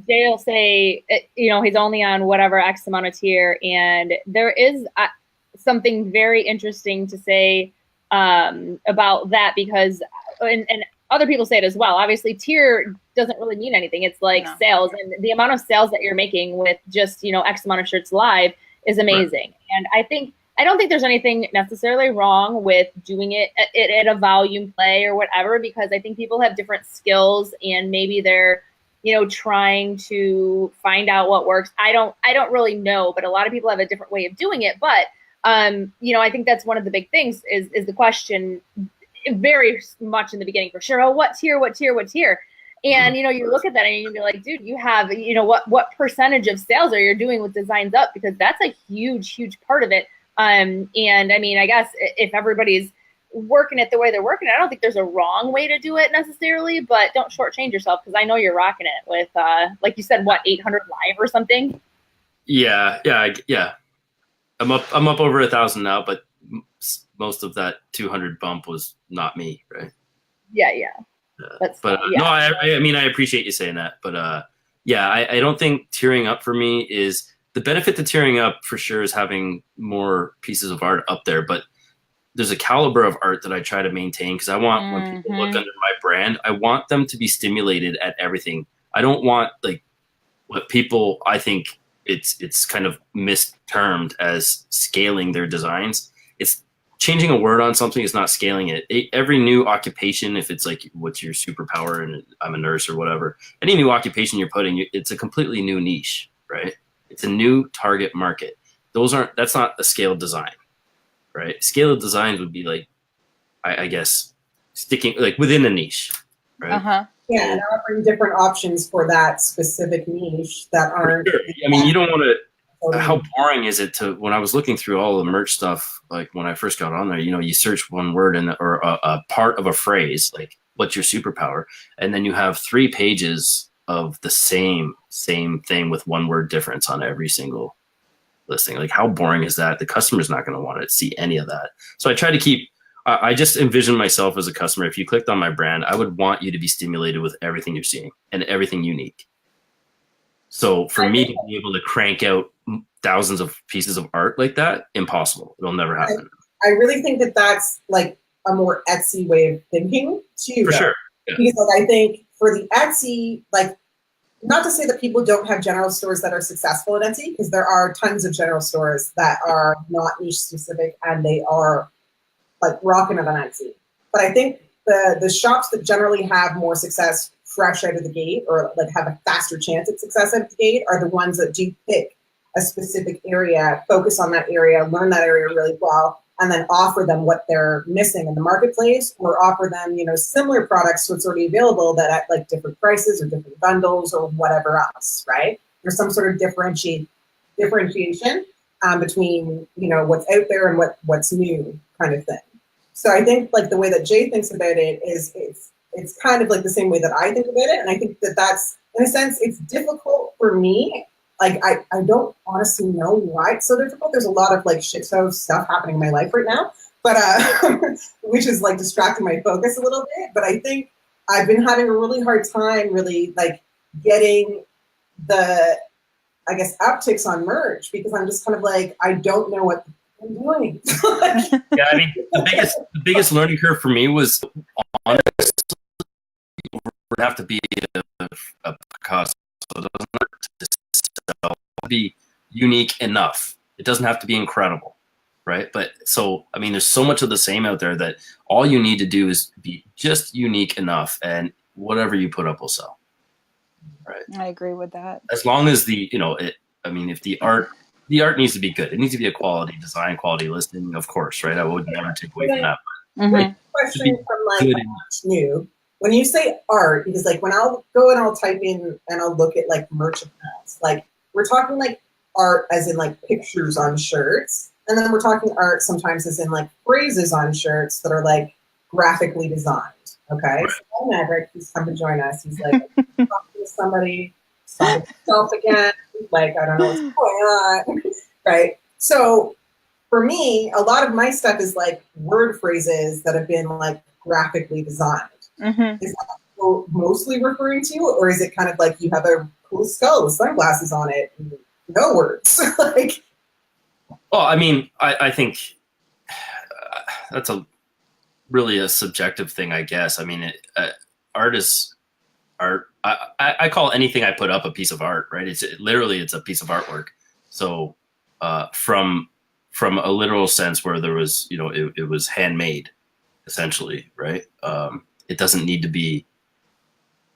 Jay will say, he's only on whatever X amount of tier, and there is something very interesting to say about that, because and other people say it as well. Obviously, tier doesn't really mean anything. It's like sales, and the amount of sales that you're making with just X amount of shirts live is amazing. Right. And I don't think there's anything necessarily wrong with doing it at a volume play or whatever, because I think people have different skills and maybe they're, trying to find out what works. I don't really know, but a lot of people have a different way of doing it. But, I think that's one of the big things is the question very much in the beginning for sure. Oh, what tier? And, you look at that and you can be like, dude, you have, what percentage of sales are you doing with Designs Up? Because that's a huge, huge part of it. And I mean, I guess if everybody's working it the way they're working it, I don't think there's a wrong way to do it necessarily, but don't shortchange yourself, because I know you're rocking it with, like you said, 800 live or something? Yeah. I'm up over 1,000 now, but most of that 200 bump was not me, right? Yeah. No, I mean, I appreciate you saying that, but I don't think tiering up for me is the benefit to tiering up for sure is having more pieces of art up there, but there's a caliber of art that I try to maintain, because I want when people look under my brand, I want them to be stimulated at everything. I don't want what people, I think it's kind of mistermed as scaling their designs. It's changing a word on something is not scaling it. Every new occupation, if it's like, what's your superpower and I'm a nurse or whatever, any new occupation you're putting, it's a completely new niche, right? It's a new target market. That's not a scaled design, right? Scaled designs would be like, I guess, sticking like within a niche, right? Yeah, and offering different options for that specific niche that aren't. Sure. I mean, you don't want to. How boring is it to, when I was looking through all the merch stuff, like when I first got on there, you search one word or a part of a phrase, like what's your superpower, and then you have 3 pages of the same thing with one word difference on every single listing. Like, how boring is that? The customer's not going to want to see any of that. So I try to keep. I just envision myself as a customer. If you clicked on my brand, I would want you to be stimulated with everything you're seeing and everything unique. So for me to be able to crank out thousands of pieces of art like that, impossible. It'll never happen. I really think that that's like a more Etsy way of thinking too. For sure. Yeah. Because I think for the Etsy, not to say that people don't have general stores that are successful at Etsy, because there are tons of general stores that are not niche specific and they are rocking it on Etsy. But I think the shops that generally have more success fresh out of the gate, or have a faster chance at success out of the gate, are the ones that do pick a specific area, focus on that area, learn that area really well, and then offer them what they're missing in the marketplace, or offer them, similar products to what's already available that at different prices or different bundles or whatever else, right? There's some sort of differentiation between, what's out there and what's new kind of thing. So I think the way that Jay thinks about it is it's kind of the same way that I think about it. And I think that that's, in a sense, it's difficult for me. I don't honestly know why it's so difficult. There's a lot of shit show stuff happening in my life right now, but which is distracting my focus a little bit. But I think I've been having a really hard time really getting the, I guess, upticks on merch, because I'm just kind of I don't know what I'm doing. Yeah, I mean, the biggest learning curve for me was, honestly, it would have to be a Picasso. It doesn't have to sell, be unique enough. It doesn't have to be incredible, right? But so, I mean, there's so much of the same out there that all you need to do is be just unique enough, and whatever you put up will sell, right? I agree with that. As long as if the art needs to be good. It needs to be a quality design, quality listing, of course, right? I would never take away from that. Question from new. When you say art, because when I'll go and I'll type in and I'll look at merch accounts, we're talking art as in pictures on shirts, and then we're talking art sometimes as in phrases on shirts that are graphically designed. Okay, so Maverick, he's come to join us. He's talking to somebody, talking to himself again. I don't know what's going on, right? So for me, a lot of my stuff is like word phrases that have been like graphically designed. Mm-hmm. Is that what you're mostly referring to, or is it kind of like you have a cool skull with sunglasses on it, and no words? Like, Well, I mean, I think that's really a subjective thing, I guess. I mean, art is art. I call anything I put up a piece of art, right? It's a piece of artwork. So from a literal sense, where there was, it was handmade, essentially, right? It doesn't need to be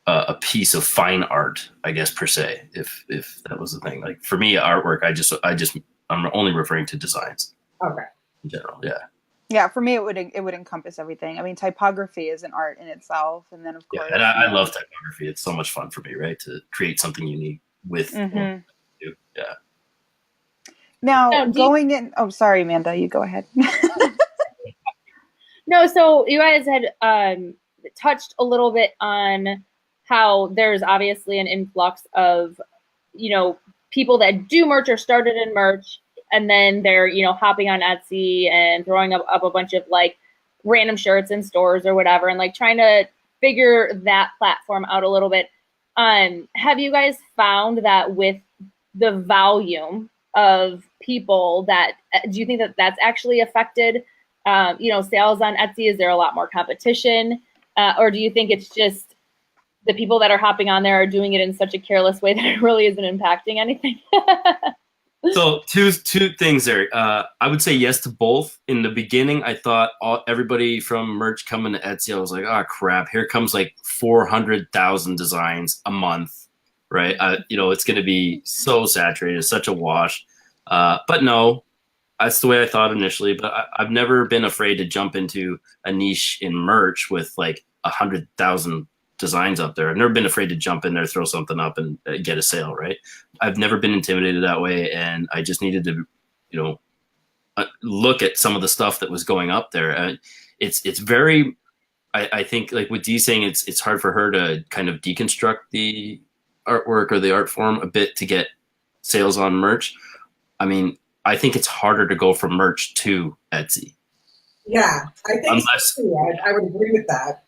a piece of fine art, I guess, per se. If that was the thing, like for me, artwork, I'm only referring to designs. okay. In general, yeah. Yeah, for me, it would encompass everything. I mean, typography is an art in itself, and then of Yeah, course, and I love typography. It's so much fun for me, right? To create something unique with. Mm-hmm. Yeah. Now going in. Oh, sorry, Amanda. You go ahead. No, so you guys had touched a little bit on how there's obviously an influx of, people that do merch or started in merch, and then they're, hopping on Etsy and throwing up a bunch of like random shirts in stores or whatever, and like trying to figure that platform out a little bit. Have you guys found that with the volume of people do you think that that's actually affected sales on Etsy? Is there a lot more competition? Or do you think it's just the people that are hopping on there are doing it in such a careless way that it really isn't impacting anything? So two things there. I would say yes to both. In the beginning, I thought everybody from merch coming to Etsy, I was like, oh crap, here comes like 400,000 designs a month, right? It's going to be so saturated, such a wash. But no, that's the way I thought initially. But I've never been afraid to jump into a niche in merch with like 100,000 designs up there. I've never been afraid to jump in there, throw something up, and get a sale, right? I've never been intimidated that way, and I just needed to, look at some of the stuff that was going up there. It's very, I think, like with Dee saying, it's hard for her to kind of deconstruct the artwork or the art form a bit to get sales on merch. I mean, I think it's harder to go from merch to Etsy. Yeah, I think I would agree with that.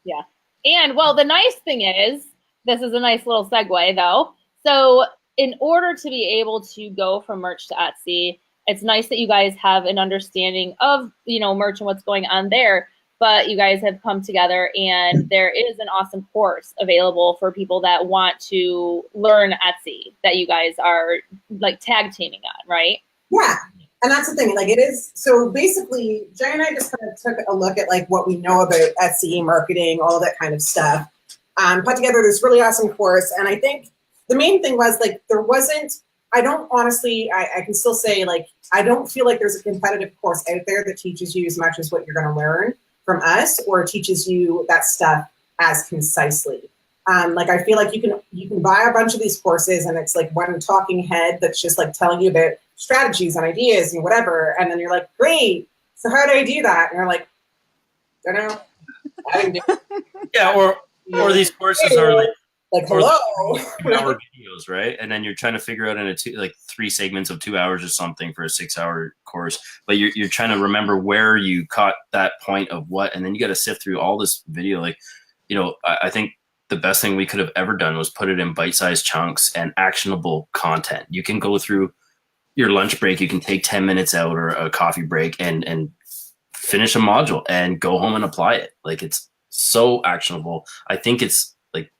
Yeah. And well, the nice thing is, this is a nice little segue though. So in order to be able to go from merch to Etsy, it's nice that you guys have an understanding of, merch and what's going on there, but you guys have come together and there is an awesome course available for people that want to learn Etsy that you guys are like tag teaming on, right? Yeah. And that's the thing, like it is, so basically, Jay and I just kind of took a look at like what we know about Etsy, marketing, all that kind of stuff, put together this really awesome course. And I think the main thing was like, I don't honestly, I can still say like, I don't feel like there's a competitive course out there that teaches you as much as what you're going to learn from us, or teaches you that stuff as concisely. Like I feel like you can buy a bunch of these courses and it's like one talking head that's just like telling you about strategies and ideas and whatever, and then you're like, great, so how do I do that? And you're like, don't know. I didn't do it. Yeah, or these courses are like hello, 2-hour videos, right? And then you're trying to figure out in 3 segments of 2 hours or something for a 6-hour course, but you're trying to remember where you caught that point of what, and then you got to sift through all this video. Like, I think the best thing we could have ever done was put it in bite-sized chunks and actionable content. You can go through your lunch break, you can take 10 minutes out or a coffee break and finish a module and go home and apply it. Like, it's so actionable. I think it's like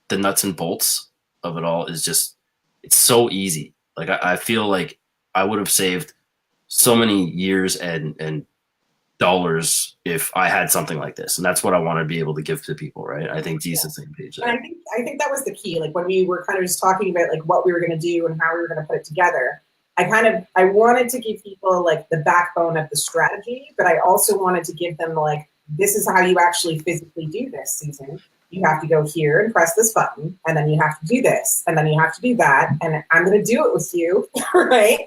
the nuts and bolts of it all is just, it's so easy. Like I feel like I would have saved so many years and dollars if I had something like this. And that's what I want to be able to give to people, right? I think Dee's the same page there. And I think that was the key. Like when we were kind of just talking about like what we were going to do and how we were going to put it together, I wanted to give people like the backbone of the strategy, but I also wanted to give them like, this is how you actually physically do this, Susan. You have to go here and press this button, and then you have to do this, and then you have to do that, and I'm going to do it with you, right?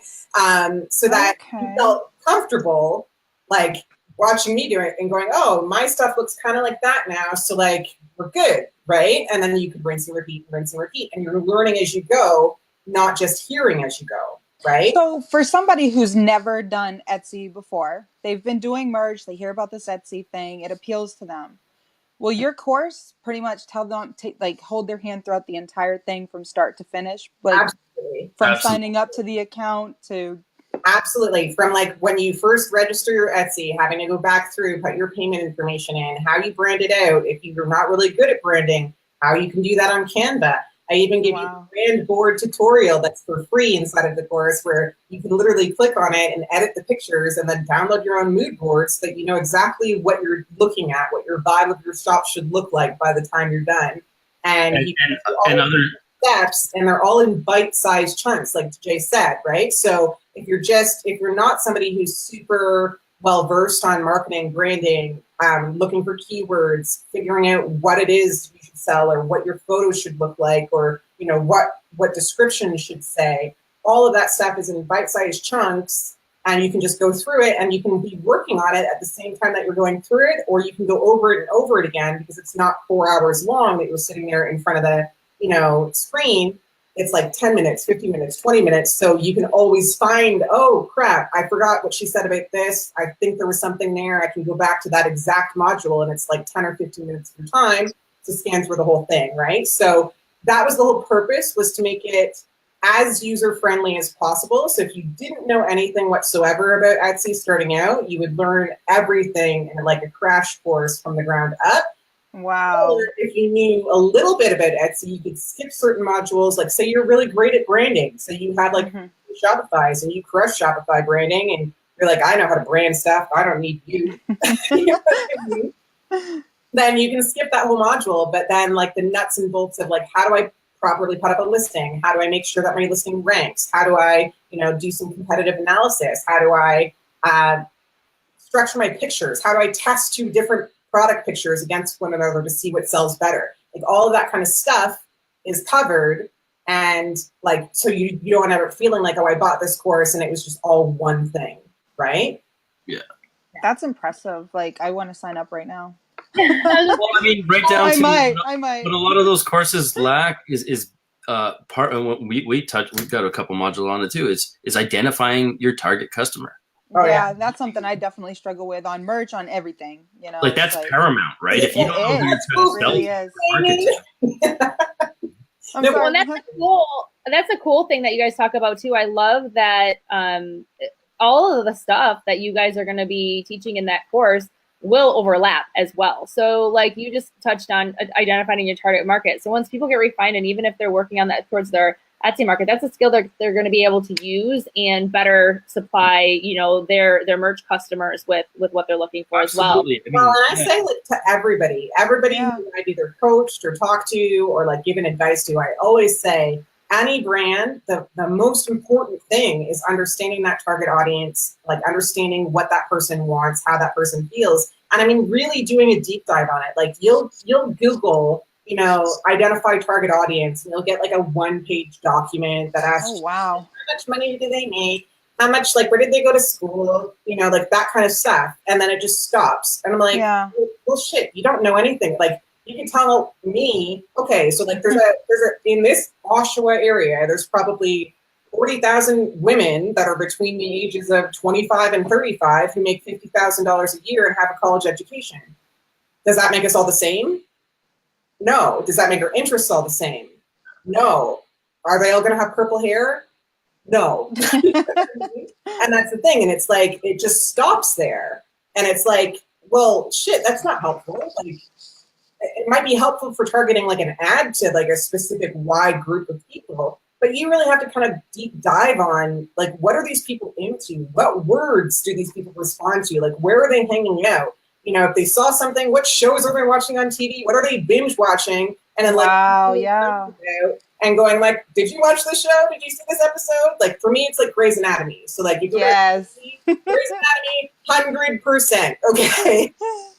So that you felt comfortable, like watching me do it and going, oh, my stuff looks kind of like that now, so like we're good, right? And then you could rinse and repeat, and you're learning as you go, not just hearing as you go. right? So for somebody who's never done Etsy before, they've been doing merch, they hear about this Etsy thing, it appeals to them. Will your course pretty much tell them to like hold their hand throughout the entire thing from start to finish? Like Absolutely. from Absolutely. signing up to the account to Absolutely. From like when you first register your Etsy, having to go back through, put your payment information in, how you brand it out. If you're not really good at branding, how you can do that on Canva. I even give you a brand board tutorial that's for free inside of the course where you can literally click on it and edit the pictures and then download your own mood board so that you know exactly what you're looking at, what your vibe of your shop should look like by the time you're done. And you can do all and other steps, and they're all in bite-sized chunks, like Jay said, right? So if you're not somebody who's super well versed on marketing, branding, looking for keywords, figuring out what it is you should sell or what your photos should look like, or you know what description should say, all of that stuff is in bite-sized chunks, and you can just go through it, and you can be working on it at the same time that you're going through it, or you can go over it and over it again because it's not 4 hours long that you're sitting there in front of the screen. It's like 10 minutes, 15 minutes, 20 minutes. So you can always find, oh crap, I forgot what she said about this. I think there was something there. I can go back to that exact module, and it's like 10 or 15 minutes of your time to scan through the whole thing, right? So that was the whole purpose, was to make it as user-friendly as possible. So if you didn't know anything whatsoever about Etsy starting out, you would learn everything in like a crash course from the ground up. wow. Or if you knew a little bit about Etsy, you could skip certain modules. Like say you're really great at branding. So you had like Shopify's and you crush Shopify branding and you're like, I know how to brand stuff. I don't need you. You know what I mean? Then you can skip that whole module. But then like the nuts and bolts of like, how do I properly put up a listing? How do I make sure that my listing ranks? How do I, do some competitive analysis? How do I structure my pictures? How do I test two different product pictures against one another to see what sells better? Like all of that kind of stuff is covered. And like, so you don't end up feeling like, oh, I bought this course and it was just all one thing, right? Yeah. That's impressive. Like I want to sign up right now. Well, I mean, right down I to might. what a lot of those courses lack is part of what we've got a couple modules on it too, is identifying your target customer. Oh, yeah, that's something I definitely struggle with on merch, on everything. Like that's paramount, right? If you don't know who you're trying to sell, I'm sorry. That's a cool thing that you guys talk about too. I love that all of the stuff that you guys are going to be teaching in that course will overlap as well. So like you just touched on identifying your target market. So once people get refined, and even if they're working on that towards their Etsy market, that's a skill they're going to be able to use and better supply, their merch customers with what they're looking for as well. Well, and I say like to everybody who I've either coached or talked to or like given advice to, I always say any brand, the most important thing is understanding that target audience, like understanding what that person wants, how that person feels. And I mean, really doing a deep dive on it. Like you'll Google, identify target audience, and you'll get like a 1-page document that asks, how much money do they make? How much, like, where did they go to school? Like that kind of stuff. And then it just stops. And I'm like, well, shit, you don't know anything. Like, you can tell me, okay, so like there's a in this Oshawa area, there's probably 40,000 women that are between the ages of 25 and 35 who make $50,000 a year and have a college education. Does that make us all the same? No. Does that make our interests all the same? No. Are they all going to have purple hair? No. And that's the thing. And it's like, it just stops there. And it's like, well, shit, that's not helpful. Like, it might be helpful for targeting like an ad to like a specific wide group of people, but you really have to kind of deep dive on like, what are these people into? What words do these people respond to? Like, where are they hanging out? If they saw something, what shows are they watching on TV? What are they binge watching? And then and going like, did you watch this show? Did you see this episode? Like for me, it's like Grey's Anatomy. So like, if you see Grey's Anatomy, 100%. Okay.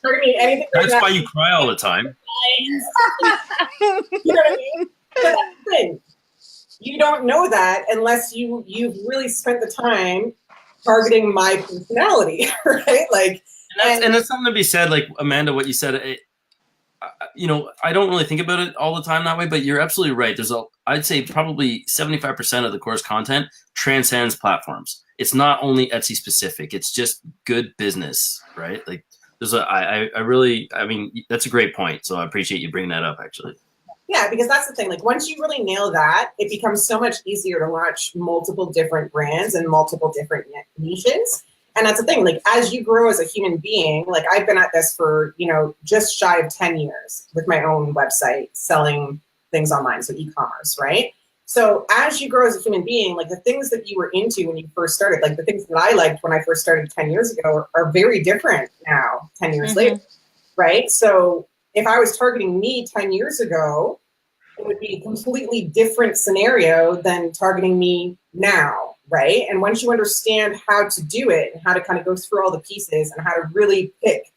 Anything that's why you cry all the time. You know what I mean? But that's the thing. You don't know that unless you've really spent the time targeting my personality, right? Like, and that's something to be said, like Amanda, what you said. you know, I don't really think about it all the time that way, but you're absolutely right. I'd say probably 75% of the course content transcends platforms. It's not only Etsy specific. It's just good business, right? Like I mean, that's a great point. So I appreciate you bringing that up, actually. Yeah, because that's the thing. Like once you really nail that, it becomes so much easier to launch multiple different brands and multiple different niches. And that's the thing. Like as you grow as a human being, like I've been at this for, you know, just shy of 10 years with my own website selling things online, so e-commerce, right? So as you grow as a human being, like the things that you were into when you first started, like the things that I liked when I first started 10 years ago are very different now, 10 years later, right? So if I was targeting me 10 years ago, it would be a completely different scenario than targeting me now, right? And once you understand how to do it and how to kind of go through all the pieces and how to really pick,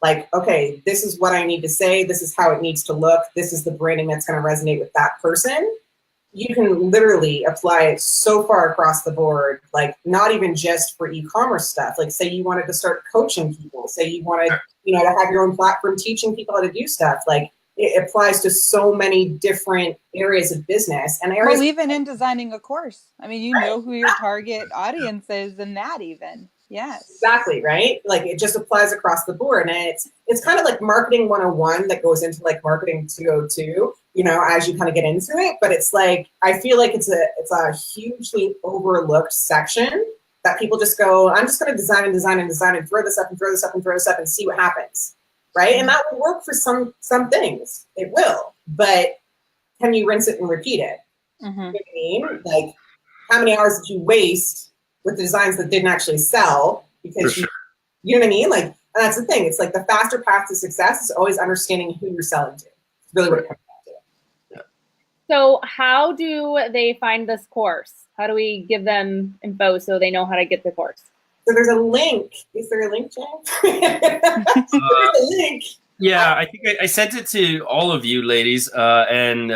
like, okay, this is what I need to say, this is how it needs to look, this is the branding that's going to resonate with that person, you can literally apply it so far across the board, like not even just for e-commerce stuff. Like say you wanted to start coaching people, say you wanted, you know, to have your own platform teaching people how to do stuff. Like it applies to so many different areas of business and areas. Well, even in designing a course. I mean, you know who your target audience is in that even. Yes. Exactly, right? Like it just applies across the board. And it's kind of like marketing 101 that goes into like marketing 202, you know, as you kind of get into it. But it's like, I feel like it's a hugely overlooked section that people just go, I'm just going to design and design and design and throw this up and throw this up and throw this up and see what happens, right? And that will work for some things. It will. But can you rinse it and repeat it? You know what I mean? Like how many hours did you waste with the designs that didn't actually sell because you know what I mean? Like, and that's the thing. It's like the faster path to success is always understanding who you're selling to. It's really what it comes down to. So how do they find this course? How do we give them info so they know how to get the course? So there's a link. Is there a link, James? There's a link. Yeah, I think I sent it to all of you ladies and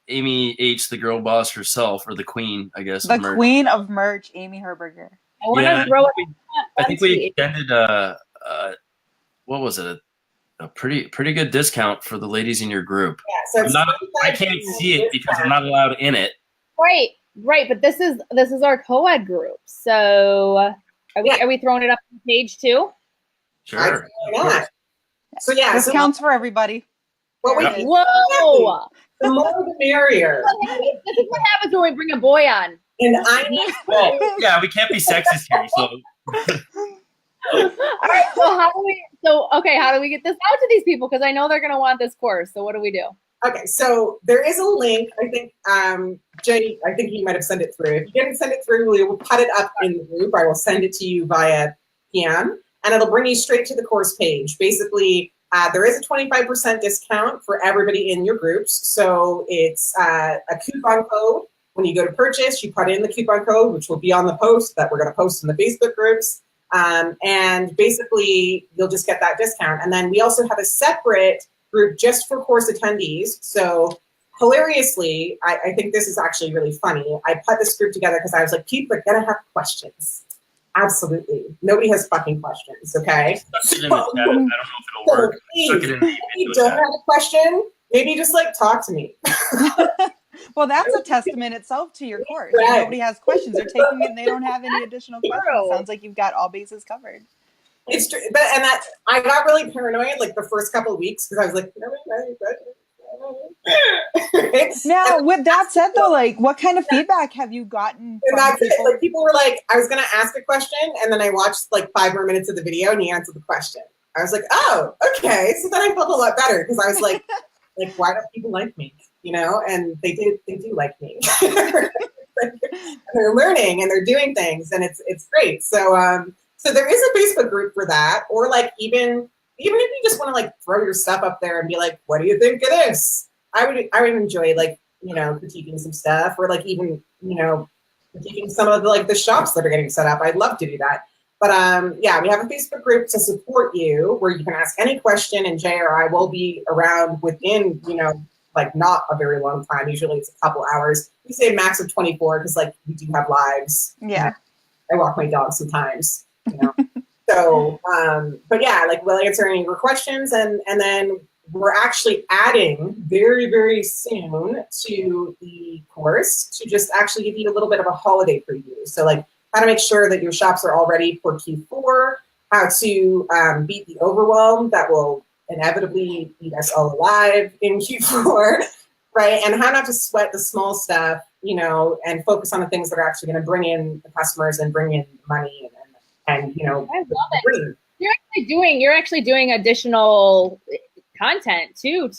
Amy H, the girl boss herself, or the queen, I guess. The queen of merch, Amy Herberger. I want to throw it. I think we extended what was it? A pretty good discount for the ladies in your group. Yeah, so I can't see it because I'm not allowed in it. Right, but this is our co-ed group. So are we throwing it up on the page too? Sure. So yeah, discounts for everybody. Whoa! The more the merrier. This is what happens when we bring a boy on. And I need. Well, yeah, we can't be sexist here. So. All right. So how do we get this out to these people? Because I know they're going to want this course. So what do we do? Okay, so there is a link. I think Jay, I think you might have sent it through. If you didn't send it through, we will put it up in the group. I will send it to you via PM, and it'll bring you straight to the course page. Basically, there is a 25% discount for everybody in your groups. So it's a coupon code. When you go to purchase, you put in the coupon code, which will be on the post that we're going to post in the Facebook groups. And basically, you'll just get that discount. And then we also have a separate group just for course attendees. So hilariously, I think this is actually really funny. I put this group together because I was like, people are going to have questions. Absolutely. Nobody has fucking questions, okay? I don't know if it'll work. If you don't have a question, maybe just like talk to me. Well, that's a testament itself to your course. If nobody has questions. They're taking it and they don't have any additional questions. Sounds like you've got all bases covered. It's true. But I got really paranoid like the first couple of weeks because I was like, Now, with that said, though, like, what kind of feedback have you gotten? And that's it. Like, people were like, I was going to ask a question, and then I watched like 5 more minutes of the video, and he answered the question. I was like, oh, okay. So then I felt a lot better because I was like, why don't people like me? You know, and they do like me. They're learning and they're doing things, and it's great. So so there is a Facebook group for that, or like even if you just want to like throw your stuff up there and be like, what do you think of this? I would enjoy like, you know, critiquing some stuff, or like even, you know, critiquing some of the, like the shops that are getting set up. I'd love to do that. But yeah, we have a Facebook group to support you where you can ask any question, and Jay or I will be around within, you know, like not a very long time. Usually it's a couple hours. We say max of 24 because like we do have lives. Yeah. I walk my dog sometimes, you know. So, but yeah, like we'll answer any of your questions, and then we're actually adding very, very soon to the course to just actually give you a little bit of a holiday preview. So like how to make sure that your shops are all ready for Q4, how to beat the overwhelm that will inevitably eat us all alive in Q4, right? And how not to sweat the small stuff, you know, and focus on the things that are actually going to bring in the customers and bring in money and you know. I love it. You're actually doing additional content too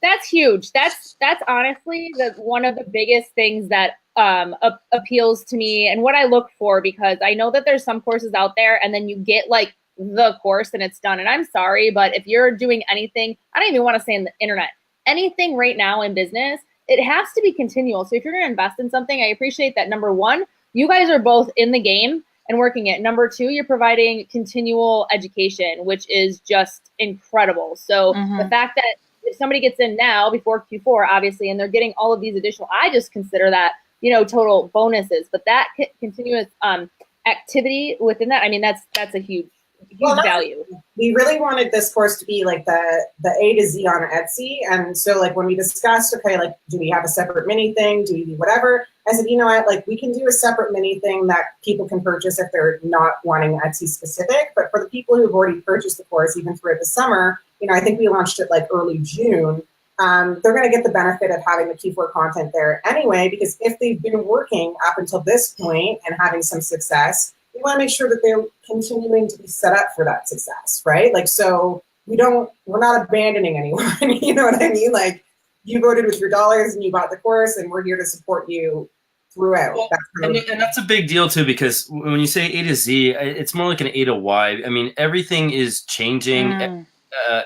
that's huge. That's honestly one of the biggest things that appeals to me and what I look for, because I know that there's some courses out there and then you get like the course and it's done. And I'm sorry, but if you're doing anything, I don't even want to say in the internet, anything right now in business, it has to be continual. So if you're going to invest in something, I appreciate that. Number one, you guys are both in the game and working it. Number two, you're providing continual education, which is just incredible. So the fact that if somebody gets in now before Q4, obviously, and they're getting all of these additional, I just consider that, you know, total bonuses. But that continuous activity within that, I mean, that's a huge value. We really wanted this course to be like the A to Z on Etsy. And so like when we discussed, okay, like, do we have a separate mini thing? Do we do whatever? I said, you know what, like we can do a separate mini thing that people can purchase if they're not wanting Etsy specific. But for the people who've already purchased the course, even throughout the summer, you know, I think we launched it like early June. They're going to get the benefit of having the Q4 content there anyway, because if they've been working up until this point and having some success, we want to make sure that they're continuing to be set up for that success, right? Like, so we're not abandoning anyone, you know what I mean? Like, you voted with your dollars and you bought the course, and we're here to support you throughout. Well, and that's a big deal too, because when you say A to Z, it's more like an A to Y. I mean, everything is changing.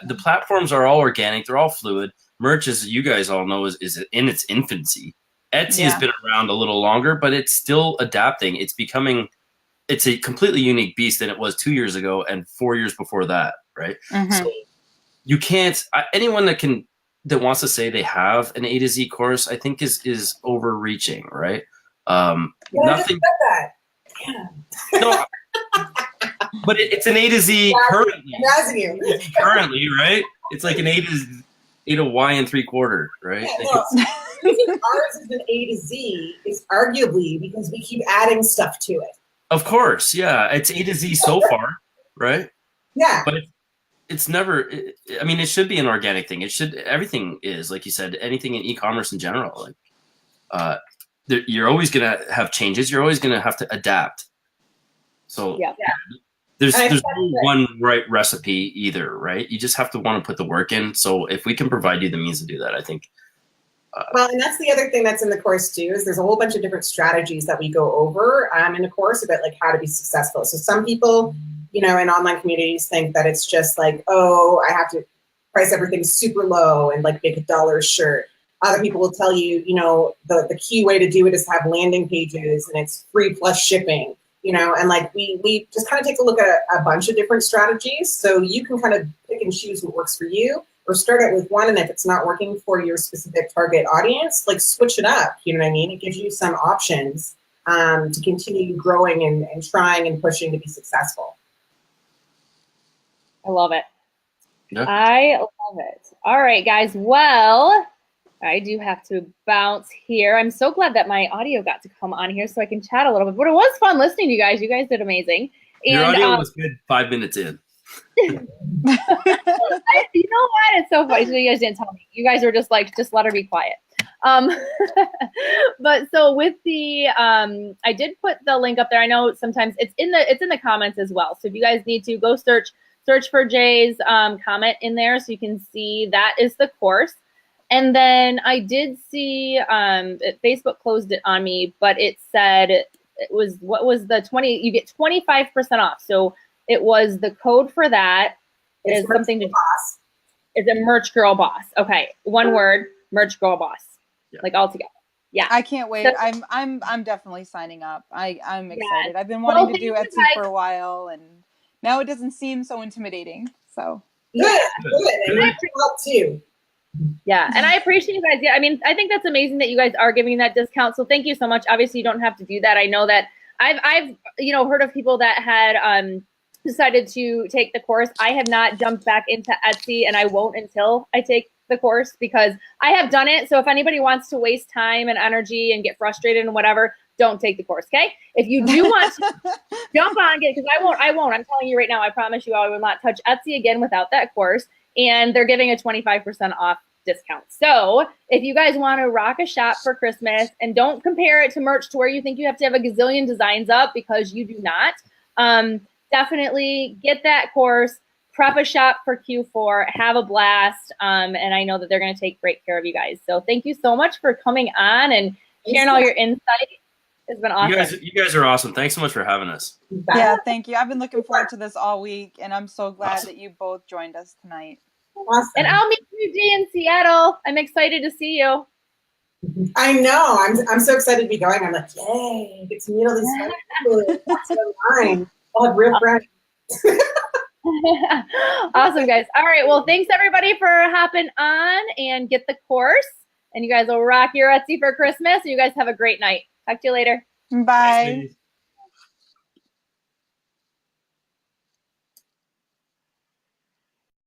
The platforms are all organic. They're all fluid. Merch, as you guys all know, is in its infancy. Etsy has been around a little longer, but it's still adapting. It's a completely unique beast than it was 2 years ago and 4 years before that, right? So you can't, anyone that wants to say they have an A to Z course, I think is overreaching, right? Nothing. No, but it's an A to Z currently. Currently, right? It's like an A to Y and 3/4, right? Yeah, well, ours is an A to Z is arguably because we keep adding stuff to it. Of course, yeah. It's A to Z so far, right? Yeah. But it's never, I mean, it should be an organic thing. Everything is, like you said, anything in e-commerce in general. Like, you're always going to have changes. You're always going to have to adapt. So there's no one right recipe either, right? You just have to want to put the work in. So if we can provide you the means to do that, I think. Well, and that's the other thing that's in the course too, is there's a whole bunch of different strategies that we go over in the course about like how to be successful. So some people, you know, in online communities think that it's just like, oh, I have to price everything super low and like make $1 shirt. Other people will tell you, you know, the key way to do it is to have landing pages and it's free plus shipping, you know, and like we just kind of take a look at a bunch of different strategies. So you can kind of pick and choose what works for you. Or start out with one, and if it's not working for your specific target audience, like switch it up. You know what I mean? It gives you some options to continue growing and trying and pushing to be successful. I love it. Yeah. I love it. All right, guys. Well, I do have to bounce here. I'm so glad that my audio got to come on here so I can chat a little bit. But it was fun listening to you guys. You guys did amazing. Your audio was good 5 minutes in. You know what? It's so funny. So you guys didn't tell me. You guys were just like, just let her be quiet. But so with the, I did put the link up there. I know sometimes it's in the comments as well. So if you guys need to go search for Jay's comment in there so you can see that is the course. And then I did see Facebook closed it on me, but it said it was, what was the 20? You get 25% off. So it was the code for that is something to boss. Is a merch girl boss. Okay, one word, merch girl boss, like all together. Yeah, I can't wait. So, I'm definitely signing up. I'm excited. I've been wanting to do Etsy for a while, and now it doesn't seem so intimidating. So good. And I help too. Yeah, and I appreciate you guys. Yeah, I mean, I think that's amazing that you guys are giving that discount. So thank you so much. Obviously, you don't have to do that. I know that I've heard of people that had decided to take the course. I have not jumped back into Etsy, and I won't until I take the course, because I have done it. So if anybody wants to waste time and energy and get frustrated and whatever, don't take the course, okay? If you do want to jump on it, because I won't. I'm telling you right now, I promise you I will not touch Etsy again without that course. And they're giving a 25% off discount. So if you guys want to rock a shop for Christmas, and don't compare it to merch to where you think you have to have a gazillion designs up, because you do not. Definitely get that course, prep a shop for Q4, have a blast, and I know that they're going to take great care of you guys. So thank you so much for coming on and sharing all your insight. It's been awesome. You guys are awesome. Thanks so much for having us. Yeah, thank you. I've been looking forward to this all week, and I'm so glad that you both joined us tonight. Awesome. And I'll meet you, Jay, in Seattle. I'm excited to see you. I know. I'm so excited to be going. I'm like, yay, get to meet all these people. That's online. I'll have real friends. Awesome, guys. All right. Well, thanks everybody for hopping on and get the course. And you guys will rock your Etsy for Christmas. And you guys have a great night. Talk to you later. Bye.